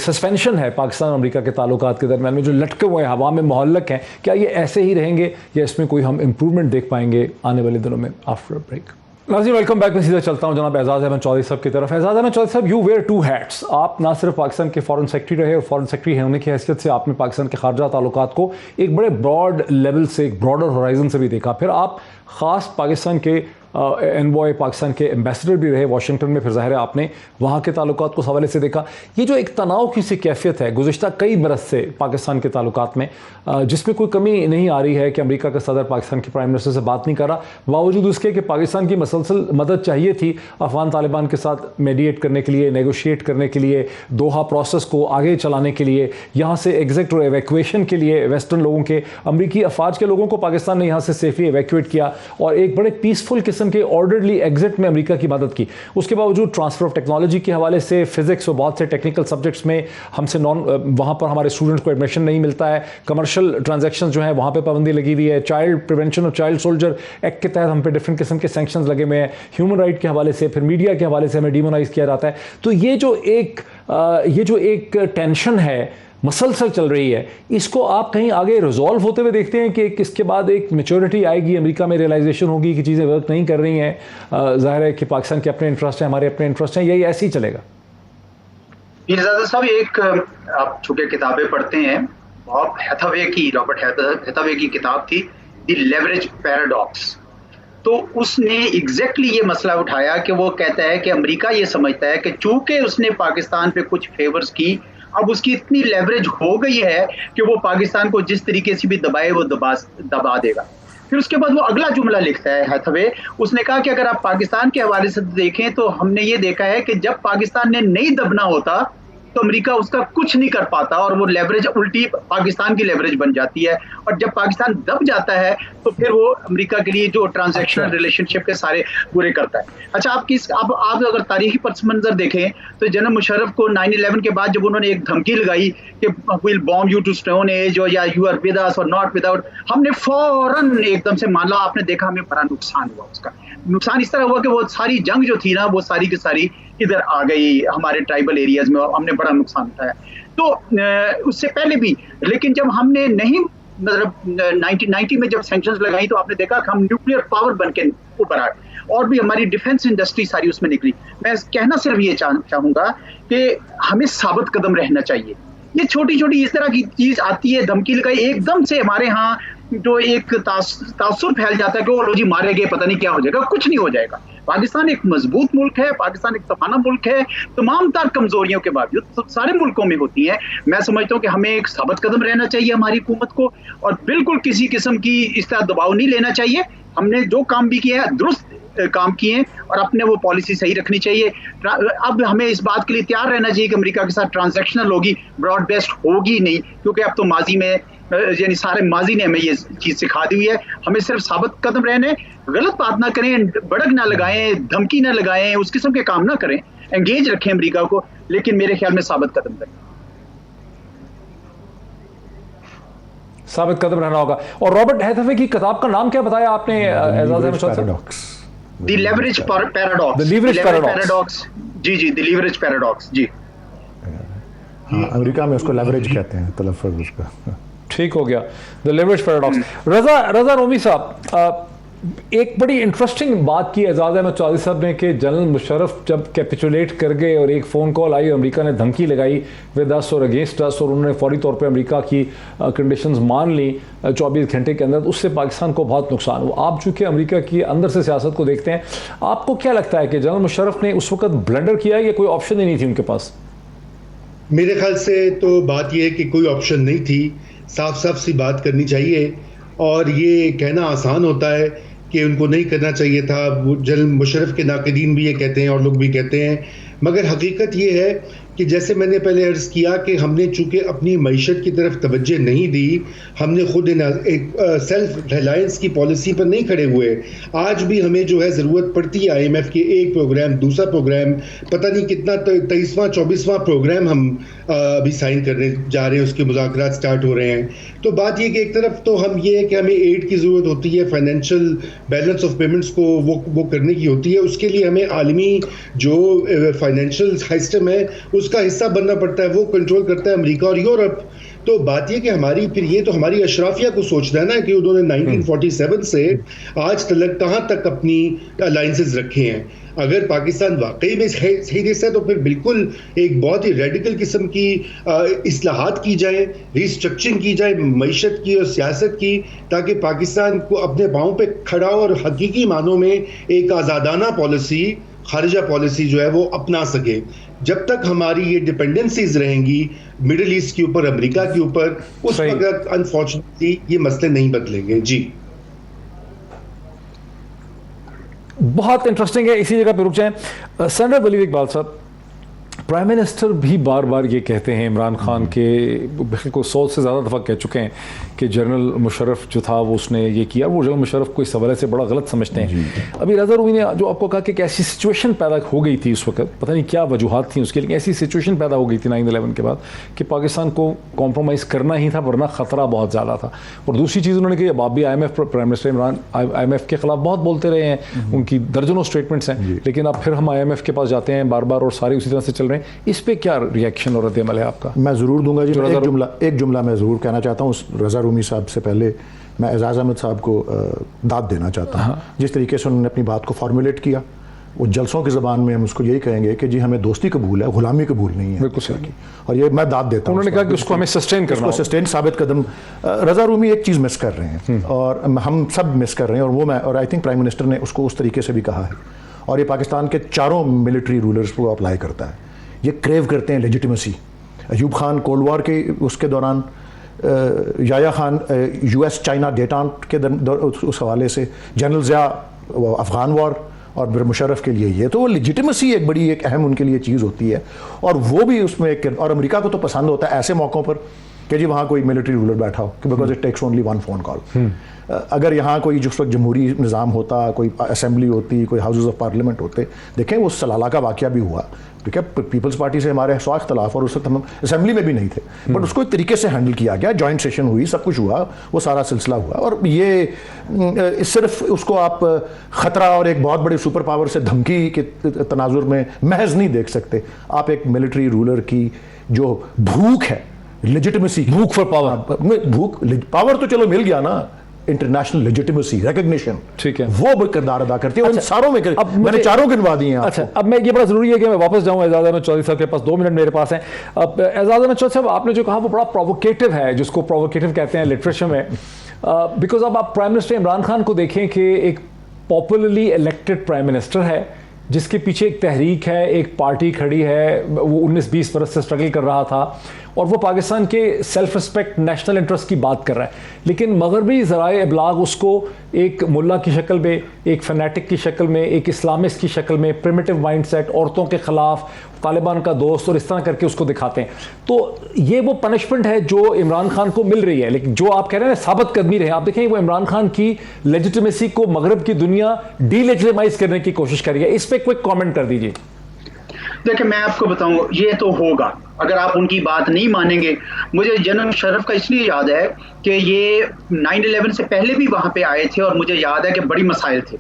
सस्पेंशन है पाकिस्तान अमेरिका के ताल्लुकात के दरमियान में जो लटके हुए हवा में मोहल्लक हैं, क्या ये ऐसे ही रहेंगे या इसमें कोई हम इंप्रूवमेंट देख पाएंगे आने वाले दिनों में? After break. नाज़रीन वेलकम बैक। मैं सीधा चलता हूं जनाब एजाज अहमद चौधरी साहब की तरफ। एजाज अहमद चौधरी साहब, यू वेयर टू हैट्स। आप ना सिर्फ पाकिस्तान के फॉरेन सेक्रेटरी रहे, और फॉरेन सेक्रेटरी होने की हैसियत से आपने पाकिस्तान के खारजा ताल्लुकात को एक बड़े ब्रॉड लेवल से, एक ब्रॉडर होराइजन से भी देखा। फिर आप ख़ास पाकिस्तान के एनवॉय, पाकिस्तान के एम्बेसडर भी रहे वाशिंगटन में। फिर ज़ाहिर है आपने वहाँ के ताल्लुकात को हवाले से देखा। ये जो एक तनाव की सी कैफियत है गुज़िश्ता कई बरस से पाकिस्तान के ताल्लुकात में, जिसमें कोई कमी नहीं आ रही है कि अमेरिका का सदर पाकिस्तान के प्राइम मिनिस्टर से बात नहीं कर रहा, बावजूद उसके कि पाकिस्तान की मसलसल मदद चाहिए थी अफगान तालिबान के साथ मीडिएट करने के लिए, नेगोशिएट करने के लिए, दोहा प्रोसेस को आगे चलाने के लिए, यहाँ से एग्जिट और एवैक्यूएशन के लिए वेस्टर्न लोगों के, अमरीकी अफवाज के लोगों को पाकिस्तान ने यहाँ से सेफली एवैक्यूएट किया और एक बड़े पीसफुल किस्म के ऑर्डरली एग्जिट में अमेरिका की मदद की। उसके बावजूद ट्रांसफर ऑफ टेक्नोलॉजी के हवाले से, फिजिक्स और बहुत से टेक्निकल सब्जेक्ट्स में हमसे वहाँ पर हमारे स्टूडेंट्स को एडमिशन नहीं मिलता है। कमर्शियल ट्रांजैक्शंस जो है वहाँ पे पाबंदी लगी हुई है। चाइल्ड प्रिवेंशन और चाइल्ड सोल्जर एक्ट के तहत हम पे डिफरेंट किस्म के सैंक्शंस लगे हुए हैं। ह्यूमन राइट के हवाले से, फिर मीडिया के हवाले से हमें डिमोनाइज किया जाता है। तो ये जो एक टेंशन है मसलसल चल रही है, इसको आप कहीं आगे रिजॉल्व होते हुए देखते हैं कि इसके बाद एक मैच्योरिटी आएगी, अमेरिका में रियलाइजेशन होगी कि चीज़ें वर्क नहीं कर रही हैं, जाहिर है कि पाकिस्तान के अपने इंटरेस्ट हैं, हमारे अपने इंटरेस्ट हैं, यही ऐसे ही चलेगा? इजाज़त साहब, एक आप चूंकि किताबें पढ़ते हैं, बहुत हैथावे की, रॉबर्ट हैथावे की किताब थी द लेवरेज पैराडॉक्स। तो उसने एग्जैक्टली ये मसला उठाया कि वो कहता है कि अमेरिका ये समझता है कि चूंकि उसने पाकिस्तान पे कुछ फेवर्स की, अब उसकी इतनी लेवरेज हो गई है कि वो पाकिस्तान को जिस तरीके से भी दबाए वो दबा देगा। फिर उसके बाद वो अगला जुमला लिखता है हैथवे, उसने कहा कि अगर आप पाकिस्तान के हवाले से देखें तो हमने ये देखा है कि जब पाकिस्तान ने नहीं दबना होता तो अमेरिका उसका कुछ नहीं कर पाता और वो लेवरेज उल्टी पाकिस्तान की लेवरेज बन जाती है। और जब पाकिस्तान दब जाता है तो फिर वो अमेरिका के लिए जो ट्रांजैक्शनल रिलेशनशिप के सारे पूरे करता है। अच्छा, आप अगर तारीखी पस मंजर देखें तो जनरल मुशर्रफ को 9/11 के बाद जब उन्होंने एक धमकी लगाई कि will bomb you to stone age और या यू आर विद अस और नॉट विदाउट, हमने फौरन एकदम से मान लो, आपने देखा हमें बड़ा नुकसान हुआ। उसका नुकसान इस तरह हुआ कि वो सारी जंग जो थी ना, वो सारी की सारी इधर आ गई हमारे ट्राइबल एरियाज में, हमने बड़ा नुकसान उठाया। तो उससे पहले भी, लेकिन जब हमने नहीं मतलब 1990 में जब सैंक्शंस लगाई तो आपने देखा कि हम न्यूक्लियर पावर बन के ऊपर आए और भी हमारी डिफेंस इंडस्ट्री सारी उसमें निकली। मैं कहना सिर्फ ये चाहूंगा कि हमें साबित कदम रहना चाहिए। ये छोटी छोटी इस तरह की चीज आती है, धमकी लगाई, एकदम से हमारे यहाँ जो एक तासुर फैल जाता है कि वो लो जी मारे गए, पता नहीं क्या हो जाएगा। कुछ नहीं हो जाएगा। पाकिस्तान एक मजबूत मुल्क है, पाकिस्तान एक तवाना मुल्क है, तमाम तार कमजोरियों के बावजूद तो सारे मुल्कों में होती हैं। मैं समझता हूँ कि हमें एक साबित कदम रहना चाहिए हमारी हुकूमत को, और बिल्कुल किसी किस्म की इस तरह दबाव नहीं लेना चाहिए। हमने जो काम भी किया है दुरुस्त काम किए हैं और अपने वो पॉलिसी सही रखनी चाहिए। अब हमें इस बात के लिए तैयार रहना चाहिए कि अमेरिका के साथ ट्रांजैक्शनल होगी, ब्रॉड बेस्ड होगी नहीं, क्योंकि अब तो माजी में यानी सारे माजी ने हमें ये चीज सिखा दी हुई है। हमें सिर्फ साबित कदम रहने, गलत बात ना करें, बड़क ना लगाएं, धमकी ना लगाएं, उस किस्म के काम ना करें, एंगेज रखें अमेरिका को, लेकिन मेरे ख्याल में साबित कदम करें। साबित कदम रहना होगा। और रॉबर्ट हैथवे की किताब का नाम क्या बताया आपने? The Leverage Paradox. The Leverage Paradox. Ji, The Leverage Paradox, जी। हाँ, अमेरिका में उसको लेवरेज कहते हैं, तलफ़्फ़ुज़ उसका। ठीक हो गया, द लेवरेज पैराडॉक्स। रजा रोमी साहब, एक बड़ी इंटरेस्टिंग बात की एजाज अहमद चौधरी साहब ने कि जनरल मुशर्रफ जब कैपिचुलेट कर गए और एक फ़ोन कॉल आई, अमेरिका ने धमकी लगाई विद अस और अगेंस्ट अस, और उन्होंने फौरी तौर पे अमेरिका की कंडीशंस मान ली 24 घंटे के अंदर, उससे पाकिस्तान को बहुत नुकसान हुआ। आप चूँकि अमेरिका की अंदर से सियासत को देखते हैं, आपको क्या लगता है कि जनरल मुशर्रफ ने उस वक्त ब्लंडर किया या कोई ऑप्शन ही नहीं थी उनके पास? मेरे ख्याल से तो बात यह है कि कोई ऑप्शन नहीं थी, साफ साफ सी बात करनी चाहिए। और ये कहना आसान होता है कि उनको नहीं करना चाहिए था, जनरल मुशर्रफ के नाक़दीन भी ये कहते हैं और लोग भी कहते हैं, मगर हकीकत ये है कि जैसे मैंने पहले अर्ज़ किया कि हमने चूँकि अपनी मईशत की तरफ तवज्जो नहीं दी, हमने खुद एक सेल्फ रिलायंस की पॉलिसी पर नहीं खड़े हुए। आज भी हमें जो है ज़रूरत पड़ती है IMF के एक प्रोग्राम, दूसरा प्रोग्राम, पता नहीं कितना 23वां 24वां प्रोग्राम हम अभी साइन करने जा रहे हैं, उसके मुज़ाकरात स्टार्ट हो रहे हैं। तो बात ये कि एक तरफ तो हम ये है कि हमें एड की ज़रूरत होती है, फाइनेंशियल बैलेंस ऑफ पेमेंट्स को वो करने की होती है, उसके लिए हमें आलमी जो फाइनेंशियल सिस्टम है उसका हिस्सा बनना पड़ता है, वो कंट्रोल करता है अमेरिका और यूरोप। तो बात ये कि हमारी फिर ये तो हमारी अशराफिया को सोचना है ना कि उन्होंने 1947 से आज तक कहाँ तक अपनी अलाइंसेस रखे हैं। अगर पाकिस्तान वाकई में सीरियस है तो फिर बिल्कुल एक बहुत ही रेडिकल किस्म की इस्लाहात की जाए, रिस्ट्रक्चरिंग की जाए मईशत की और सियासत की, ताकि पाकिस्तान को अपने पाँव पे खड़ा और हकीकी मानों में एक आज़ादाना पॉलिसी, खारिजा पॉलिसी जो है वो अपना सके। जब तक हमारी ये डिपेंडेंसीज रहेंगी मिडिल ईस्ट के ऊपर, अमेरिका के ऊपर, उस वक्त अनफॉर्चुनेटली ये मसले नहीं बदलेंगे। जी, बहुत इंटरेस्टिंग है, इसी जगह पे रुक जाएं। सेनेटर वलीद इकबाल साहब, प्राइम मिनिस्टर भी बार बार ये कहते हैं, इमरान खान के बिल्कुल 100 से ज़्यादा दफ़ा कह चुके हैं कि जनरल मुशर्रफ जो था वो उसने ये किया, वो जनरल मुशर्रफ को इस हवाले से बड़ा गलत समझते हैं। अभी रज़ा रूमी ने जो आपको कहा कि ऐसी सिचुएशन पैदा हो गई थी उस वक्त, पता नहीं क्या वजूहत थी उसके लिए, ऐसी सिचुएशन पैदा हो गई थी 9/11 के बाद कि पाकिस्तान को कॉम्प्रोमाइज़ करना ही था, वरना ख़तरा बहुत ज़्यादा था। और दूसरी चीज़ उन्होंने कही, अब आप भी IMF prime minister Imran IMF के ख़िलाफ़ बहुत बोलते रहे हैं, उनकी दर्जनों स्टेटमेंट्स हैं, लेकिन अब फिर हम IMF के पास जाते हैं बार बार और सारे उसी तरह से चल रहे हैं। इस पर क्या रिएक्शन और रद्द-ए-अमल है आपका? मैं ज़रूर दूंगा जी। एक जुमला मैं ज़रूर कहना चाहता हूँ रज़ा रूमी साहब से पहले। मैं एजाज़ अहमद साहब को दाद देना चाहता हूँ। जिस तरीके से उन्होंने अपनी बात को फॉर्मुलेट किया, वो जलसों की ज़बान में हम उसको यही कहेंगे कि जी हमें दोस्ती कबूल है, गुलामी कबूल नहीं है। बिल्कुल सही। और ये मैं दाद देता हूँ। उन्होंने कहा कि उसको हमें सस्टेन करना है, सस्टेन साबित कदम। रज़ा रूमी एक चीज़ मिस कर रहे हैं और हम सब मिस कर रहे हैं, और आई थिंक प्राइम मिनिस्टर ने उसको उस तरीके से भी कहा है, और ये पाकिस्तान के चारों मिलिट्री रूलर्स को अप्लाई करता है। ये क्रेव करते हैं legitimacy. Ayub Khan cold war के उसके दौरान, याया खान US चाइना डेटांट के उस हवाले से, जनरल ज़िया अफ़गान वॉर, और फिर मुशर्रफ के लिए ये, तो वो लेजिटिमेसी एक बड़ी एक अहम उनके लिए चीज़ होती है। और वो भी उसमें एक, और अमेरिका को तो पसंद होता है ऐसे मौक़ों पर कि जी वहाँ कोई मिलिट्री रूलर बैठा हो, because it takes only 1 phone call. अगर यहाँ कोई जिस वक्त जमहूरी निज़ाम होता, कोई असेंबली होती, कोई हाउसेस ऑफ पार्लियामेंट होते, देखें वो सलाला का वाक़या भी हुआ, ठीक है, पीपल्स पार्टी से हमारे 100 इख्तलाफ, और उस वक्त हम असेंबली में भी नहीं थे, बट उसको एक तरीके से हैंडल किया गया, जॉइंट सेशन हुई, सब कुछ हुआ, वो सारा सिलसिला हुआ। और ये सिर्फ उसको आप ख़तरा और एक बहुत बड़े सुपर पावर से धमकी के तनाजुर में महज नहीं देख सकते। आप एक मिलिट्री रूलर की जो भूख है लेजिटिमेसी, भूख फॉर पावर, भूख, पावर तो चलो मिल गया ना, इंटरनेशनल लेजिटिमेसी, रिकॉग्निशन, ठीक है, वो किरदार अदा करती है। अच्छा, उन सारों में अब मैंने चारों गिनवा दिए हैं। अच्छा, अब मैं ये बड़ा जरूरी है कि मैं वापस जाऊं एजाज अहमद चौधरी साहब के पास, 2 मिनट मेरे पास हैं। अब एजाज अहमद चौधरी साहब, आपने जो कहा वो बड़ा प्रोवोकेटिव है, जिसको प्रोवोकेटिव कहते हैं लिटरेचर में, बिकॉज अब आप प्राइम मिनिस्टर इमरान खान को देखें कि एक पॉपुलरली इलेक्टेड प्राइम मिनिस्टर है, जिसके पीछे एक तहरीक है, एक पार्टी खड़ी है, वो 19-20 बरस से स्ट्रगल कर रहा था, और वो पाकिस्तान के सेल्फ रिस्पेक्ट, नेशनल इंटरेस्ट की बात कर रहा है। लेकिन मगरबी ज़राए इब्लाग उसको एक मुल्ला की शक्ल में, एक फैनेटिक की शक्ल में, एक इस्लामिस्ट की शक्ल में, प्रिमिटिव माइंडसेट, औरतों के ख़िलाफ़, तालिबान का दोस्त, और इस तरह करके उसको दिखाते हैं। तो ये वो पनिशमेंट है जो इमरान खान को मिल रही है। लेकिन जो आप कह रहे हैं ना, साबित कदमी रहे, आप देखें वो इमरान खान की लेजिटिमेसी को मगरब की दुनिया डीलेजिटिमाइज करने की कोशिश कर रही है। इस पर क्विक कॉमेंट कर दीजिए। देखिए, मैं आपको बताऊं, ये तो होगा अगर आप उनकी बात नहीं मानेंगे। मुझे जनरल शरफ का इसलिए याद है कि ये 9/11 से पहले भी वहां पे आए थे, और मुझे याद है कि बड़ी मसाइल थे,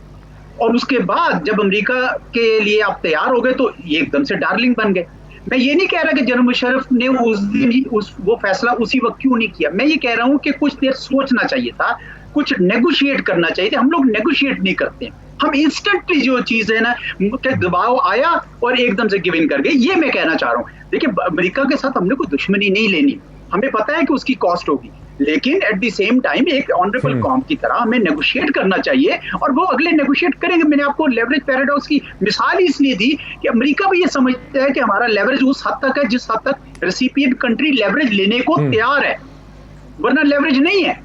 और उसके बाद जब अमेरिका के लिए आप तैयार हो गए तो ये एकदम से डार्लिंग बन गए। मैं ये नहीं कह रहा कि जनरल मुशर्रफ ने उस दिन ही वो फैसला उसी वक्त क्यों नहीं किया। मैं ये कह रहा हूं कि कुछ देर सोचना चाहिए था, कुछ नेगोशिएट करना चाहिए था। हम लोग नेगोशिएट नहीं करते, हम इंस्टेंटली जो चीज है ना कि दबाव आया और एकदम से गिव इन कर गए। ये मैं कहना चाह रहा हूँ। देखिए, अमेरिका के साथ हमने कोई दुश्मनी नहीं लेनी, हमें पता है कि उसकी कॉस्ट होगी, लेकिन एट द सेम टाइम एक ऑनरेबल कॉम की तरह हमें नेगोशिएट करना चाहिए, और वो अगले नेगोशिएट करेंगे। मैंने आपको लेवरेज पैराडॉक्स की मिसाल इसलिए दी कि अमेरिका भी ये समझता है कि हमारा लेवरेज उस हद तक है जिस हद तक रेसिपिएंट कंट्री लेवरेज लेने को तैयार है, वरना लेवरेज नहीं है।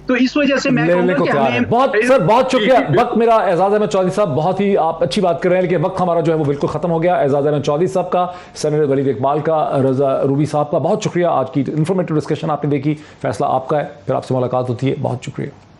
तो इस वजह से मैं लेने को तैयार है। बहुत सर, बहुत शुक्रिया। वक्त मेरा, एजाज अहमद चौधरी साहब, बहुत ही आप अच्छी बात कर रहे हैं, लेकिन वक्त हमारा जो है वो बिल्कुल खत्म हो गया। एजाज अहमद चौधरी साहब का, सेनेटर वलीद इकबाल का, रजा रूबी साहब का बहुत शुक्रिया। आज की इंफॉर्मेटिव डिस्कशन आपने देखी, फैसला आपका है। फिर आपसे मुलाकात होती है। बहुत शुक्रिया।